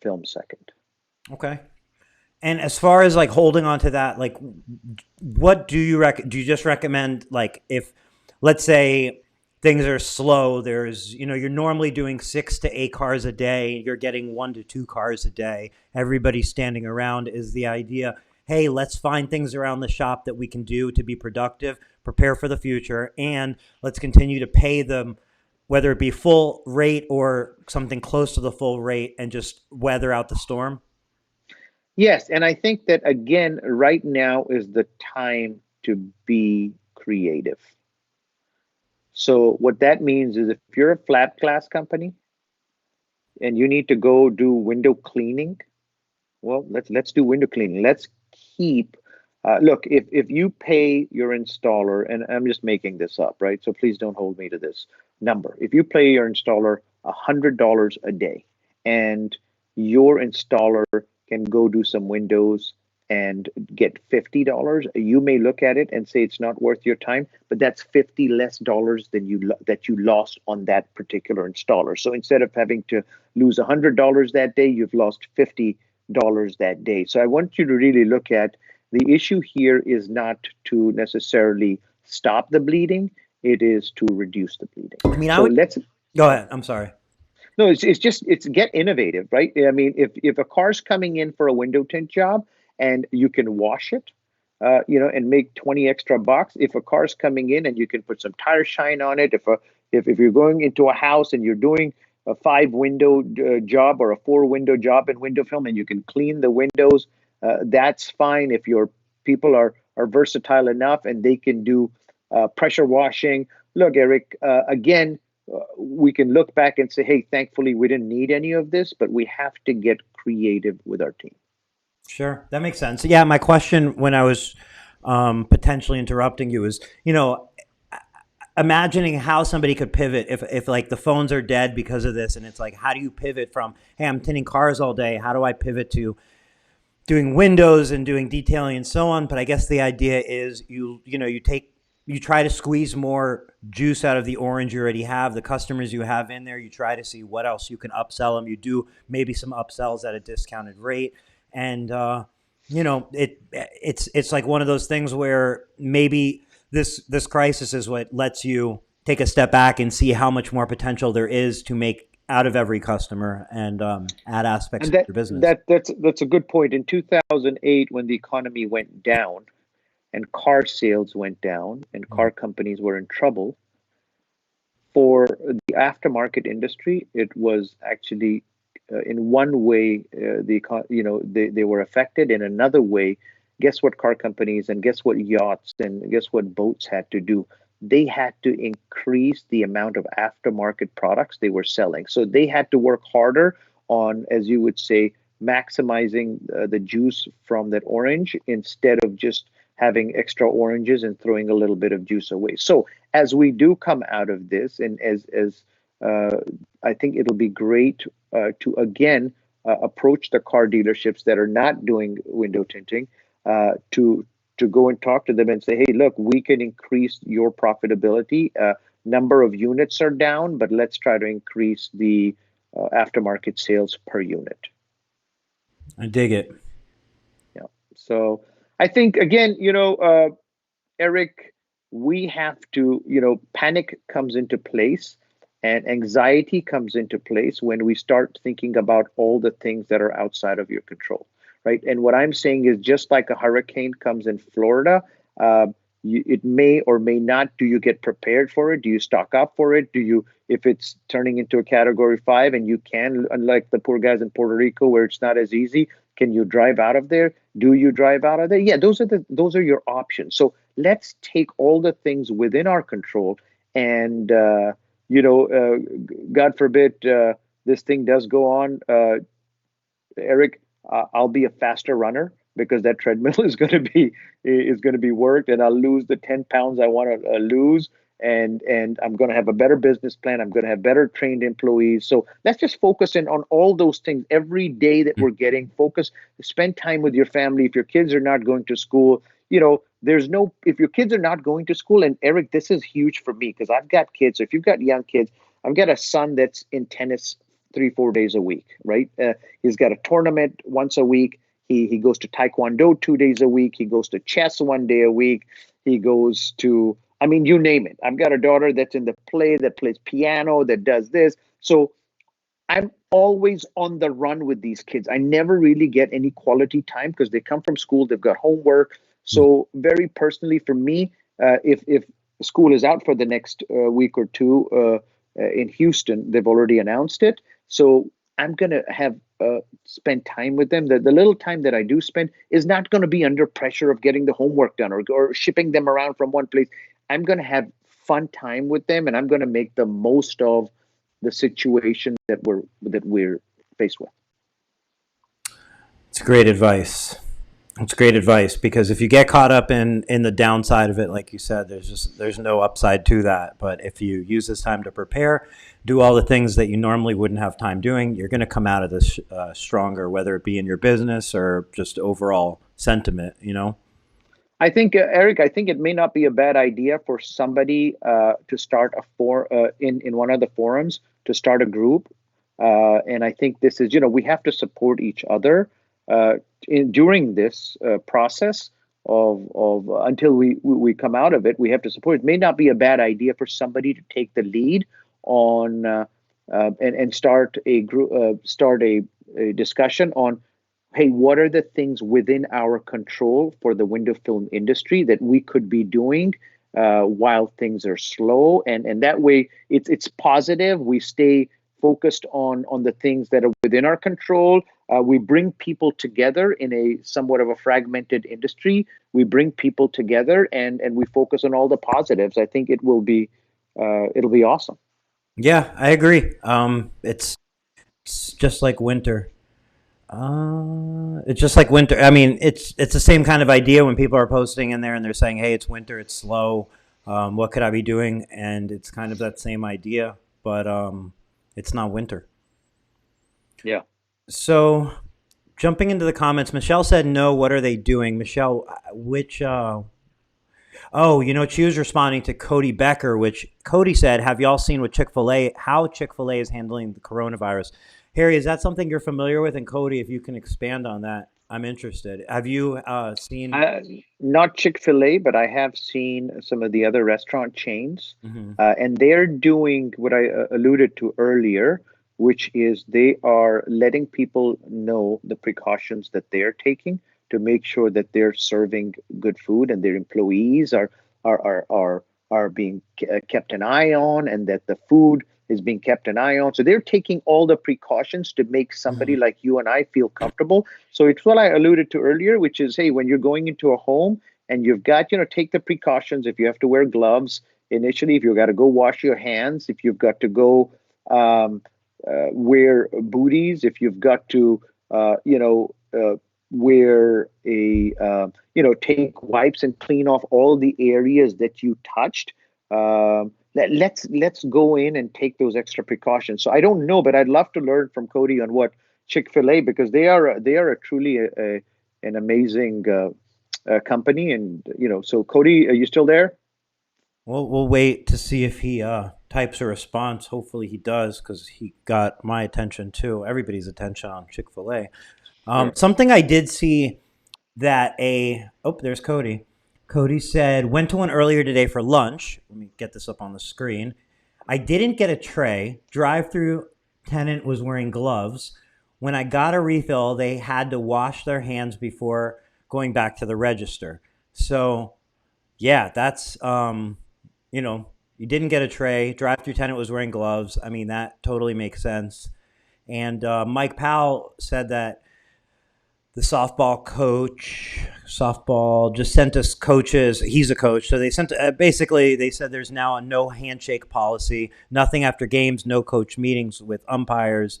film second. Okay. And as far as like holding on to that, like what do you do you just recommend, like, if let's say things are slow, there's, you're normally doing 6 to 8 cars a day, you're getting 1 to 2 cars a day, everybody's standing around, is the idea, hey, let's find things around the shop that we can do to be productive, prepare for the future, and let's continue to pay them, whether it be full rate or something close to the full rate, and just weather out the storm? Yes, and I think that again, right now is the time to be creative. So what that means is if you're a flat glass company and you need to go do window cleaning, well, let's do window cleaning. Let's keep look, if you pay your installer, and I'm just making this up, right? So please don't hold me to this number. If you pay your installer $100 a day, and your installer can go do some windows and get $50, you may look at it and say it's not worth your time, but that's 50 less dollars than that you lost on that particular installer. So instead of having to lose $100 that day, you've lost $50 that day. So I want you to really look at the issue here is not to necessarily stop the bleeding, it is to reduce the bleeding. I mean, I So would let's go ahead. I'm sorry. no, it's just it's get innovative, right? I mean, if a car's coming in for a window tint job and you can wash it, and make 20 extra bucks. If a car's coming in and you can put some tire shine on it, if you're going into a house and you're doing a 5 window job or a 4 window job in window film and you can clean the windows, that's fine. If your people are versatile enough and they can do pressure washing. Look, Eric, again, we can look back and say, hey, thankfully we didn't need any of this, but we have to get creative with our team. Sure, that makes sense. Yeah, my question when I was potentially interrupting you is, imagining how somebody could pivot if like the phones are dead because of this, and it's like, how do you pivot from, hey, I'm tinting cars all day, how do I pivot to doing windows and doing detailing and so on? But I guess the idea is you try to squeeze more juice out of the orange you already have, the customers you have in there. You try to see what else you can upsell them. You do maybe some upsells at a discounted rate, and it's like one of those things where maybe this crisis is what lets you take a step back and see how much more potential there is to make out of every customer, and add aspects And of your business. that's a good point. In 2008, when the economy went down and car sales went down and car companies were in trouble, for the aftermarket industry, it was actually in one way they were affected. In another way, guess what car companies and guess what yachts and guess what boats had to do? They had to increase the amount of aftermarket products they were selling. So they had to work harder on, as you would say, maximizing the juice from that orange instead of just having extra oranges and throwing a little bit of juice away. So as we do come out of this, and as uh, I think it'll be great to again approach the car dealerships that are not doing window tinting, to go and talk to them and say, hey, look, we can increase your profitability. Number of units are down, but let's try to increase the aftermarket sales per unit. I dig it. Yeah. So I think again, Eric, we have to, panic comes into place and anxiety comes into place when we start thinking about all the things that are outside of your control, right? And what I'm saying is just like a hurricane comes in Florida, it may or may not. Do you get prepared for it? Do you stock up for it? If it's turning into a category 5 and you can, unlike the poor guys in Puerto Rico where it's not as easy, can you drive out of there? Do you drive out of there? Yeah, those are your options. So let's take all the things within our control, and God forbid this thing does go on, Eric. I'll be a faster runner because that treadmill is going to be worked, and I'll lose the 10 pounds I want to lose, and I'm going to have a better business plan. I'm going to have better trained employees. So let's just focus in on all those things every day that we're getting. Focus, spend time with your family. If your kids are not going to school, there's no, if your kids are not going to school, and Eric, this is huge for me because I've got kids. So if you've got young kids, I've got a son that's in tennis 3, 4 days a week, right? He's got a tournament once a week. He goes to Taekwondo 2 days a week. He goes to chess 1 day a week. He goes to, I mean, you name it. I've got a daughter that's in the play, that plays piano, that does this. So I'm always on the run with these kids. I never really get any quality time because they come from school, they've got homework. So very personally for me, if school is out for the next week or two in Houston, they've already announced it. So I'm gonna have spend time with them. The little time that I do spend is not going to be under pressure of getting the homework done or shipping them around from one place. I'm going to have fun time with them, and I'm going to make the most of the situation that we're faced with. It's great advice. It's great advice because if you get caught up in the downside of it, like you said, there's no upside to that. But if you use this time to prepare, do all the things that you normally wouldn't have time doing, you're going to come out of this stronger, whether it be in your business or just overall sentiment. You know. I think, Eric, I think it may not be a bad idea for somebody to start in one of the forums to start a group. And I think this is, we have to support each other during this process of until we come out of it. We have to support. It may not be a bad idea for somebody to take the lead on and start a group, start a discussion on, hey, what are the things within our control for the window film industry that we could be doing while things are slow? And that way it's positive. We stay focused on the things that are within our control. We bring people together in a somewhat of a fragmented industry. We bring people together and we focus on all the positives. I think it'll be awesome. Yeah, I agree. It's just like winter. It's just like winter. I mean, it's the same kind of idea when people are posting in there and they're saying, "Hey, it's winter. It's slow. What could I be doing?" And it's kind of that same idea, but it's not winter. Yeah. So, jumping into the comments, Michelle said, "No, what are they doing?" Michelle, which oh, she was responding to Cody Becker, which Cody said, "Have y'all seen what Chick-fil-A, how Chick-fil-A is handling the coronavirus?" Harry, is that something you're familiar with? And Cody, if you can expand on that, I'm interested. Have you seen? Not Chick-fil-A, but I have seen some of the other restaurant chains, Mhm. and they're doing what I alluded to earlier, which is they are letting people know the precautions that they're taking to make sure that they're serving good food and their employees are being kept an eye on, and that the food is being kept an eye on. So they're taking all the precautions to make somebody Mhm. like you and I feel comfortable. So it's what I alluded to earlier, which is, hey, when you're going into a home and you've got, take the precautions. If you have to wear gloves initially, if you've got to go wash your hands, if you've got to go wear booties, if you've got to, wear take wipes and clean off all the areas that you touched. Let's go in and take those extra precautions. So I don't know, but I'd love to learn from Cody on what Chick-fil-A, because they are a truly an amazing company. And so Cody, are you still there? We'll wait to see if he types a response. Hopefully he does, because he got my attention too. Everybody's attention on Chick-fil-A. Sure. Something I did see that there's Cody. Cody said, went to one earlier today for lunch. Let me get this up on the screen. I didn't get a tray. Drive-through tenant was wearing gloves. When I got a refill, they had to wash their hands before going back to the register. So, yeah, that's, you didn't get a tray. Drive-through tenant was wearing gloves. I mean, that totally makes sense. And Mike Powell said that the softball just sent us coaches. He's a coach. So they sent, basically, they said there's now a no handshake policy, nothing after games, no coach meetings with umpires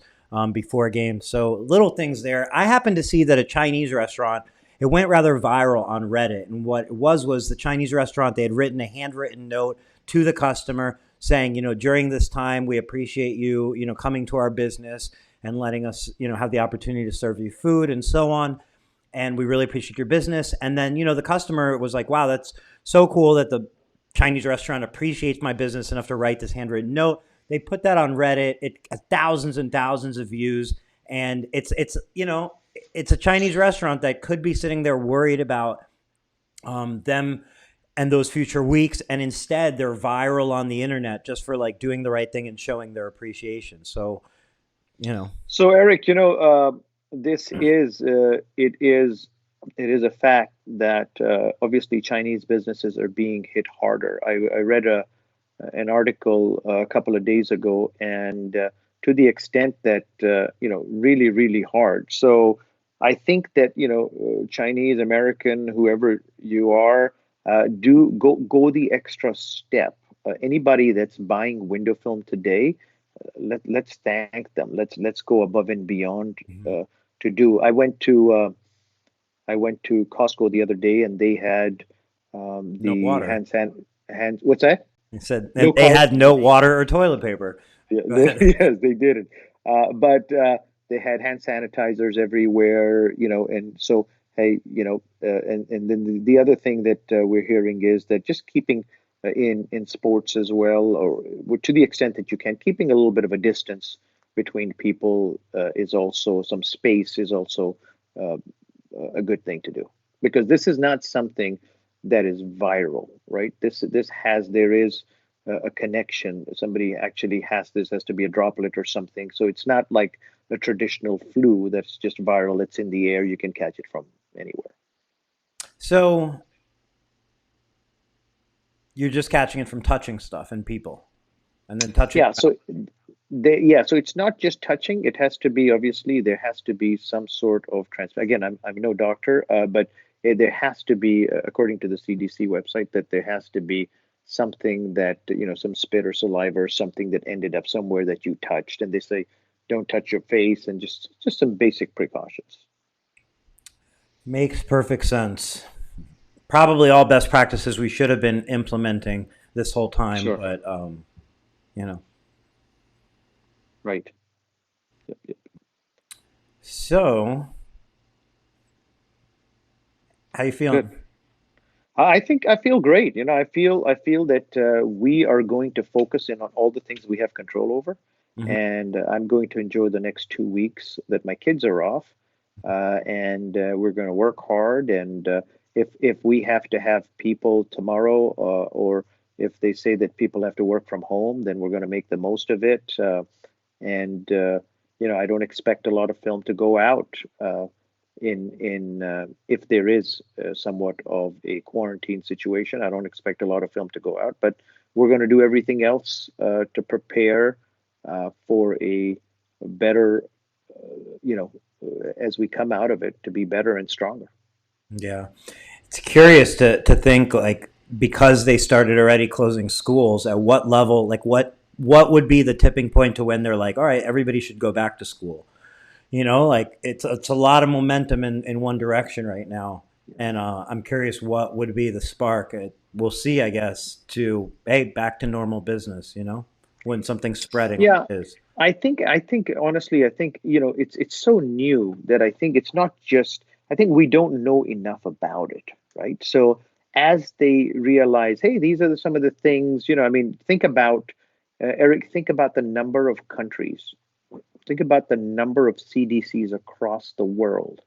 before games. So little things there. I happened to see that a Chinese restaurant, it went rather viral on Reddit. And what it was the Chinese restaurant, they had written a handwritten note to the customer saying, during this time, we appreciate you, coming to our business and letting us, have the opportunity to serve you food and so on. and we really appreciate your business. And then, the customer was like, wow, that's so cool that the Chinese restaurant appreciates my business enough to write this handwritten note. They put that on Reddit. It has thousands and thousands of views, and it's a Chinese restaurant that could be sitting there worried about them and those future weeks, and instead they're viral on the internet just for like doing the right thing and showing their appreciation. So, you know, So Eric, this is it is a fact that obviously Chinese businesses are being hit harder. I read an article a couple of days ago, and to the extent that really really hard. So I think that Chinese American, whoever you are, do go the extra step. Anybody that's buying window film today, let's thank them. Let's go above and beyond mhm. to do. I went to Costco the other day, and they had No the water. hands. What's that? He said, and No they color. had no water or toilet paper. Yeah, Go ahead. yes, they didn't. But they had hand sanitizers everywhere, and so hey, and then the other thing that we're hearing is that just keeping in sports as well, or to the extent that you can, keeping a little bit of a distance between people is also some space is also uh, a good thing to do, because this is not something that is viral, right? There is a connection. Somebody actually has to be a droplet or something. So it's not like a traditional flu that's just viral. It's in the air. You can catch it from anywhere. So you're just catching it from touching stuff and people, and then touching. Yeah. So it's not just touching. It has to be, obviously there has to be some sort of transfer. Again, I'm no doctor, but there has to be, according to the CDC website, that there has to be something that some spit or saliva or something that ended up somewhere that you touched, and they say don't touch your face, and just some basic precautions. Makes perfect sense. Probably all best practices we should have been implementing this whole time, Sure. but you know. Right. Yep, yep. So, how you Good. feeling? I think I feel great. I feel that we are going to focus in on all the things we have control over, Hmm. and I'm going to enjoy the next 2 weeks that my kids are off, and we're going to work hard. And if we have to have people tomorrow, or if they say that people have to work from home, then we're going to make the most of it. And I don't expect a lot of film to go out. In If there is somewhat of a quarantine situation, I don't expect a lot of film to go out, but we're going to do everything else to prepare for a better, as we come out of it, to be better and stronger. Yeah. It's curious to think like because they started already closing schools, at what level, like what would be the tipping point to when they're like, all right, everybody should go back to school. Like it's a lot of momentum in one direction right now, and I'm curious what would be the spark. We'll see, I guess, to hey back to normal business. When something's spreading like Yeah, it is. I think honestly, I think it's so new that I think it's not just. I think we don't know enough about it, right? So as they realize, hey, these are some of the things. I mean, think about Eric. Think about the number of countries. Think about the number of CDCs across the world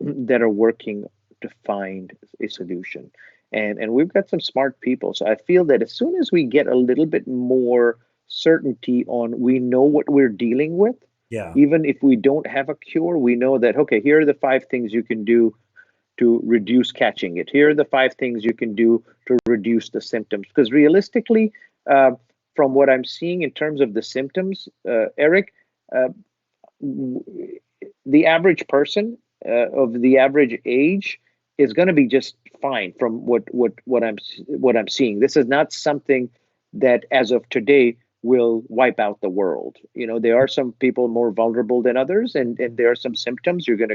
that are working to find a solution. And we've got some smart people. So I feel that as soon as we get a little bit more certainty on, we know what we're dealing with, Yeah. even if we don't have a cure, we know that, okay, here are the 5 things you can do to reduce catching it. Here are the 5 things you can do to reduce the symptoms. Because realistically, uh, from what I'm seeing in terms of the symptoms, Eric, uh, the average person of the average age is going to be just fine from what I'm seeing. This is not something that, as of today, will wipe out the world. There are some people more vulnerable than others, and there are some symptoms. They're going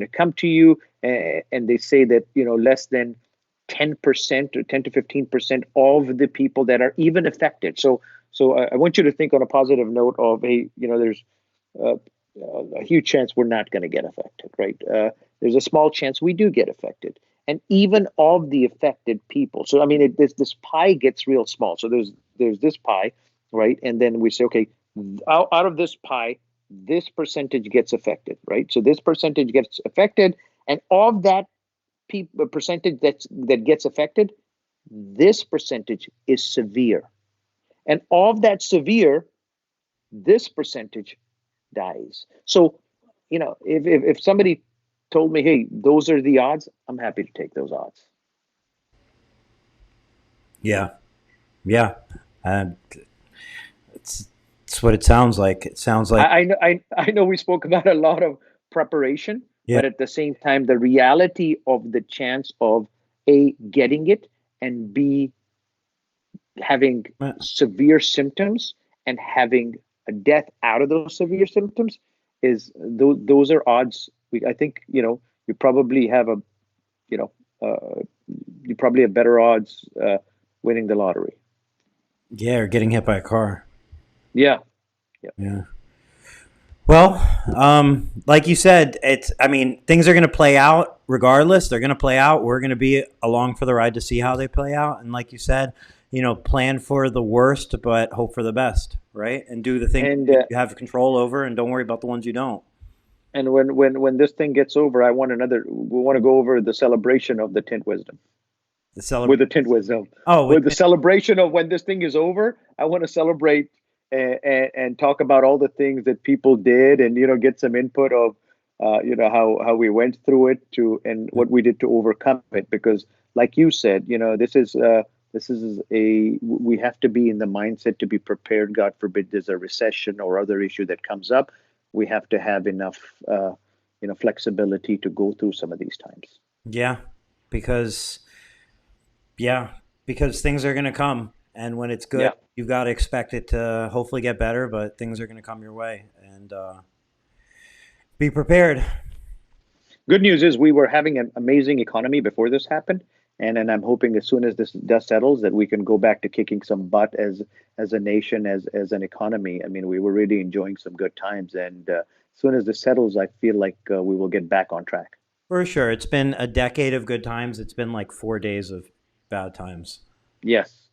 to come to you, and they say that less than 10% or 10 to 15% of the people that are even affected. So I want you to think on a positive note of, hey, there's uh, a huge chance we're not going to get affected, right? there's a small chance we do get affected. And even of the affected people. So I mean, this pie gets real small. So there's this pie, right? And then we say, okay, out of this pie, this percentage gets affected, right? So this percentage gets affected, and of that percentage that gets affected, this percentage is severe, and of that severe, this percentage dies. So, if somebody told me, hey, those are the odds, I'm happy to take those odds. Yeah. Yeah. And it's, it's what it sounds like. It sounds like, I know we spoke about a lot of preparation, yeah. but at the same time, the reality of the chance of A, getting it, and B, having severe symptoms and having a death out of those severe symptoms is those are odds. I think you probably have a you know you probably have better odds winning the lottery. Yeah, or getting hit by a car. Yeah, yeah, Yeah. Well, like you said, it's. I mean, things are going to play out regardless. They're going to play out. We're going to be along for the ride to see how they play out. And like you said, plan for the worst, but hope for the best, right? And do the things and you have control over, and don't worry about the ones you don't. and when this thing gets over, we want to go over the celebration of the Tint Wisdom. The With celebration. the Tint Wisdom. Oh, With the celebration of when this thing is over, I want to celebrate and talk about all the things that people did, and get some input of how we went through it to and what we did to overcome it. Because, like you said, this is a we have to be in the mindset to be prepared. God forbid there's a recession or other issue that comes up. We have to have enough flexibility to go through some of these times. yeah, because yeah, because things are going to come, and when it's good, Yeah. you've got to expect it to hopefully get better. But things are going to come your way, and be prepared. Good news is we were having an amazing economy before this happened, and I'm hoping as soon as this dust settles that we can go back to kicking some butt as a nation, as an economy. I mean, we were really enjoying some good times, and as soon as this settles, I feel like we will get back on track. For sure. It's been a decade of good times. It's been like 4 days of bad times. Yes,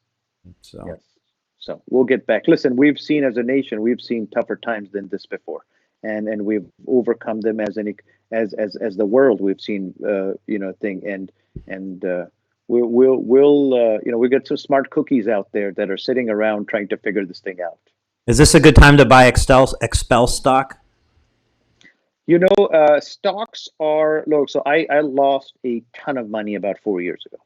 So, yes. So we'll get back. Listen, we've seen as a nation, we've seen tougher times than this before, and we've overcome them as the world. We've seen thing and we got some smart cookies out there that are sitting around trying to figure this thing out. is this a good time to buy Expel stock? Stocks are low. So I lost a ton of money about 4 years ago,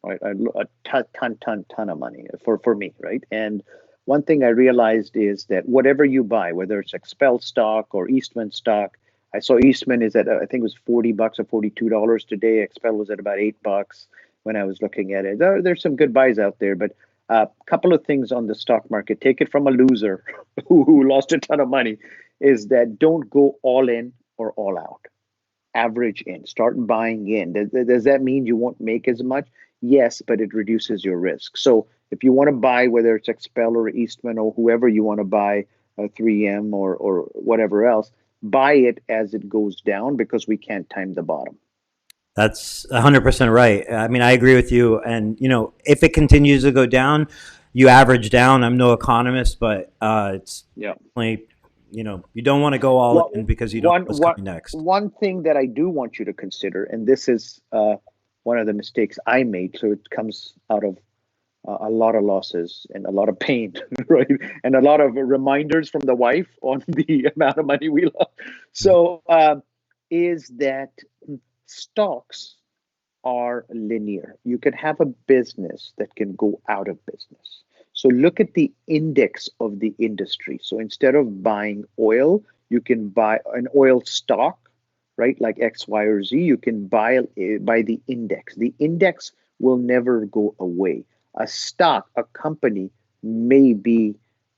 right? A ton of money for me, right? And one thing I realized is that whatever you buy, whether it's Expel stock or Eastman stock, I saw Eastman is at I think it was $40 or $42 today. Expel was at about $8 when I was looking at it. There's some good buys out there, but a couple of things on the stock market. Take it from a loser who lost a ton of money. Is that don't go all in or all out. Average in. Start buying in. Does that mean you won't make as much? Yes, but it reduces your risk. So if you want to buy, whether it's Expel or Eastman or whoever you want to buy, 3M or whatever else, buy it as it goes down because we can't time the bottom. That's 100% right. I mean, I agree with you. And, if it continues to go down, you average down. I'm no economist, but it's Yeah. definitely, you don't want to go all in Well, because you don't know one what's one coming next. one thing that I do want you to consider, and this is one of the mistakes I made, so it comes out of a lot of losses and a lot of pain, right? And a lot of reminders from the wife on the amount of money we lost. So, is that stocks are linear. You can have a business that can go out of business. So look at the index of the industry. So instead of buying oil, you can buy an oil stock, right? Like X, Y, or Z. You can buy the index. The index will never go away. A stock, a company may be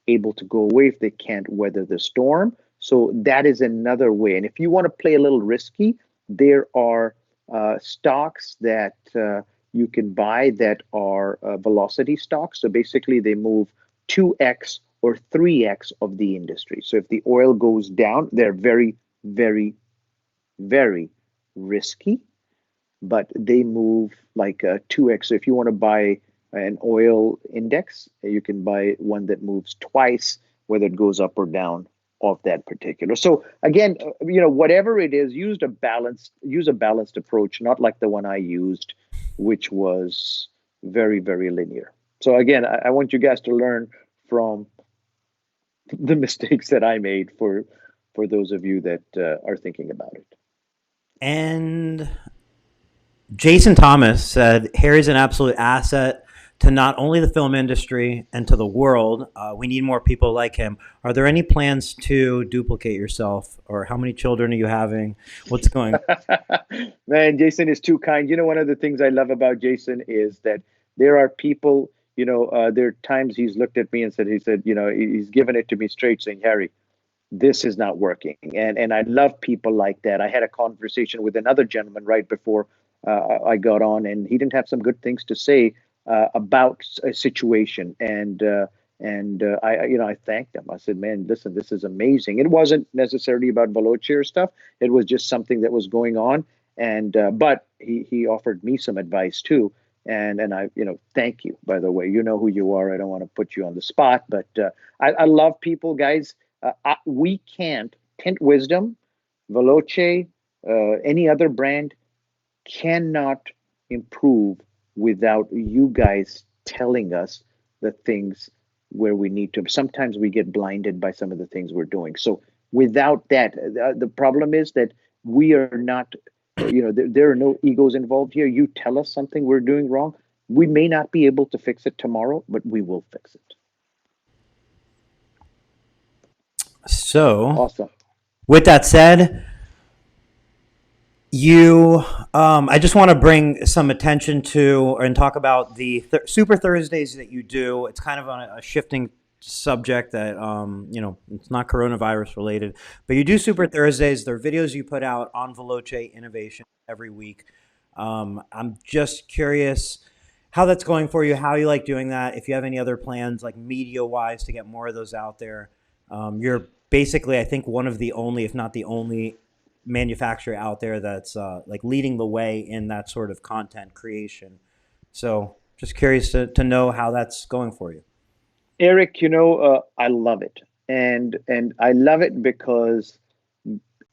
able to go away if they can't weather the storm. So that is another way. And if you want to play a little risky, there are stocks that you can buy that are velocity stocks. So basically, they move 2x or 3x of the industry. So if the oil goes down, they're very, very, very risky, but they move like 2x. So if you want to buy an oil index, you can buy one that moves twice, whether it goes up or down of that particular. So again, whatever it is, use a balanced approach, not like the one I used, which was very, very linear. So again, I want you guys to learn from the mistakes that I made for those of you that are thinking about it. And Jason Thomas said Harry's an absolute asset to not only the film industry and to the world. We need more people like him. Are there any plans to duplicate yourself, or how many children are you having? What's going? Man, Jason is too kind. One of the things I love about Jason is that there are people, there are times he's looked at me and said, he's given it to me straight saying, Harry, this is not working. And I love people like that. I had a conversation with another gentleman right before I got on, and he didn't have some good things to say about a situation. And I thanked him. I said, man, listen, this is amazing. It wasn't necessarily about Veloce or stuff. It was just something that was going on. And but he offered me some advice too. And I, thank you, by the way. You know who you are. I don't want to put you on the spot, but I love people, guys. We can't, Tint Wizdom, Veloce, any other brand cannot improve without you guys telling us the things where we need to. Sometimes we get blinded by some of the things we're doing. So without that, the problem is that we are not, there are no egos involved here. You tell us something we're doing wrong. We may not be able to fix it tomorrow, but we will fix it. So, Awesome. with that said, I just want to bring some attention to and talk about the Super Thursdays that you do. It's kind of on a shifting subject that, it's not coronavirus related, but you do Super Thursdays. They're videos you put out on Veloce innovation every week. I'm just curious how that's going for you, how you like doing that, if you have any other plans, like media wise, to get more of those out there. You're basically, I think, one of the only, if not the only, manufacturer out there that's like leading the way in that sort of content creation. So just curious to know how that's going for you. Eric, I love it. And I love it because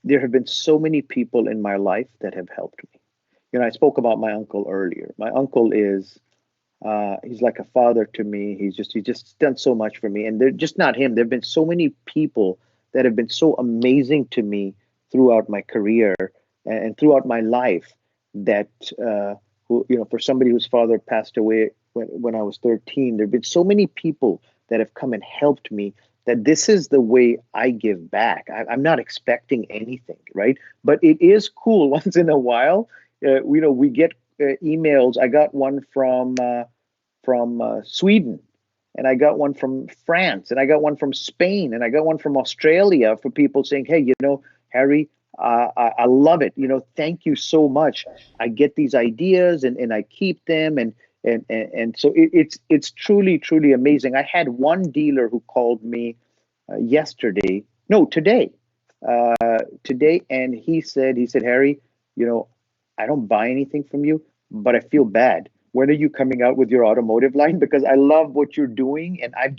there have been so many people in my life that have helped me. I spoke about my uncle earlier. My uncle is he's like a father to me. He's just done so much for me. And they're just not him. There have been so many people that have been so amazing to me throughout my career and throughout my life that who, for somebody whose father passed away when I was 13, there have been so many people that have come and helped me that this is the way I give back. I'm not expecting anything, right? But it is cool once in a while. We get emails. I got one from Sweden, and I got one from France, and I got one from Spain, and I got one from Australia for people saying, "Hey, Harry, I love it. Thank you so much. I get these ideas and I keep them, and so it's truly, truly amazing." I had one dealer who called me yesterday, no, today, and he said, Harry, I don't buy anything from you, but I feel bad. When are you coming out with your automotive line? Because I love what you're doing, and I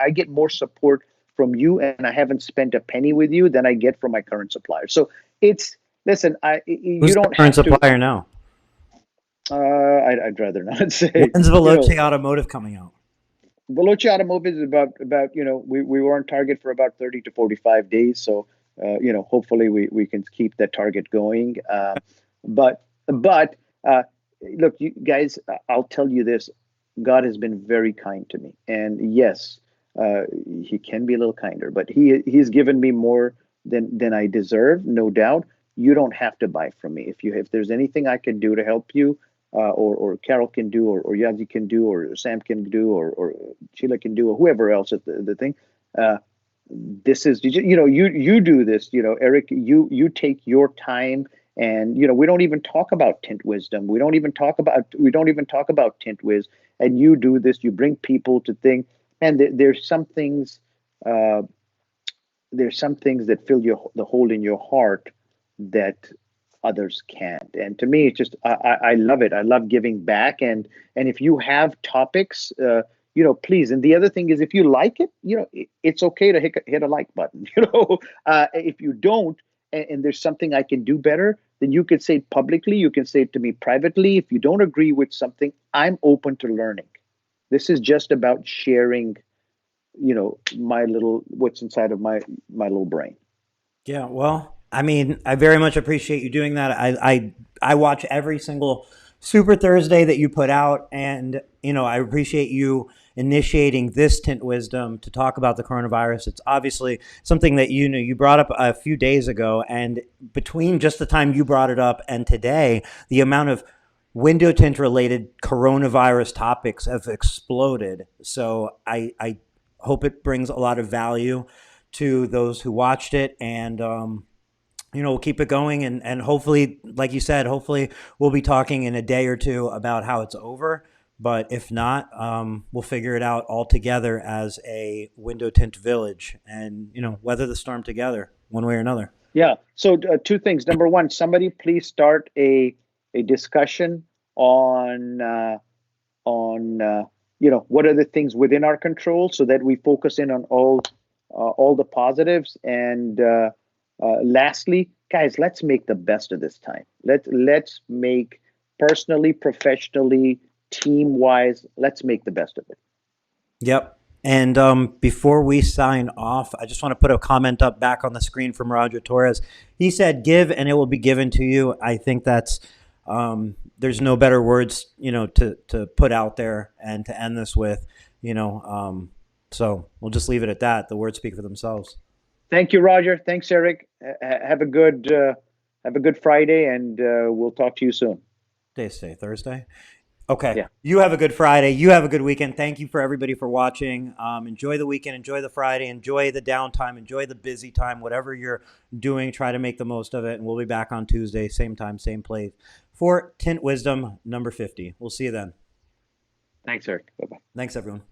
get more support from you, and I haven't spent a penny with you than I get from my current supplier. So it's listen, you Who's the don't current have to. supplier now? I'd rather not say. When's Veloce Automotive coming out? Veloce Automotive is about we were on target for about 30 to 45 days. So hopefully we can keep that target going. But look, you guys, I'll tell you this: God has been very kind to me, and yes, He can be a little kinder, but He's given me more than I deserve, no doubt. You don't have to buy from me. If there's anything I can do to help you, or Carol can do, or Yazi can do, or Sam can do, or Sheila can do, or whoever else at the thing. This is you do this, Eric. You take your time, and we don't even talk about Tint Wizdom. We don't even talk about Tint Wiz, and you do this. You bring people to think, and there's some things. There's some things that fill the hole in your heart that others can't. And to me, it's just I love it. I love giving back. And if you have topics, please. And the other thing is, if you like it, it's okay to hit a like button. If you don't, and there's something I can do better, then you can say it publicly. You can say it to me privately. If you don't agree with something, I'm open to learning. This is just about sharing, my little what's inside of my little brain. Yeah, well, I mean, I very much appreciate you doing that. I watch every single Super Thursday that you put out, and I appreciate you initiating this Tint Wisdom to talk about the coronavirus. It's obviously something that you brought up a few days ago, and between just the time you brought it up and today, the amount of window tint related coronavirus topics have exploded. So I hope it brings a lot of value to those who watched it, and we'll keep it going, and hopefully, like you said, hopefully we'll be talking in a day or two about how it's over. But if not, we'll figure it out all together as a window tint village, and weather the storm together one way or another. Yeah. So two things. Number one, somebody please start a discussion on what are the things within our control, so that we focus in on all the positives. And lastly, guys, let's make the best of this time. Let's make, personally, professionally, team wise, let's make the best of it. Yep. And before we sign off, I just want to put a comment up back on the screen from Roger Torres. He said, "Give and it will be given to you." I think that's there's no better words to put out there and to end this with. So we'll just leave it at that. The words speak for themselves. Thank you, Roger. Thanks, Eric. Have a good Friday, and we'll talk to you soon. Today's Thursday. Okay. Yeah. You have a good Friday. You have a good weekend. Thank you for everybody for watching. Enjoy the weekend. Enjoy the Friday. Enjoy the downtime. Enjoy the busy time. Whatever you're doing, try to make the most of it. And we'll be back on Tuesday, same time, same place, for Tint Wisdom number 50. We'll see you then. Thanks, Eric. Bye-bye. Thanks, everyone.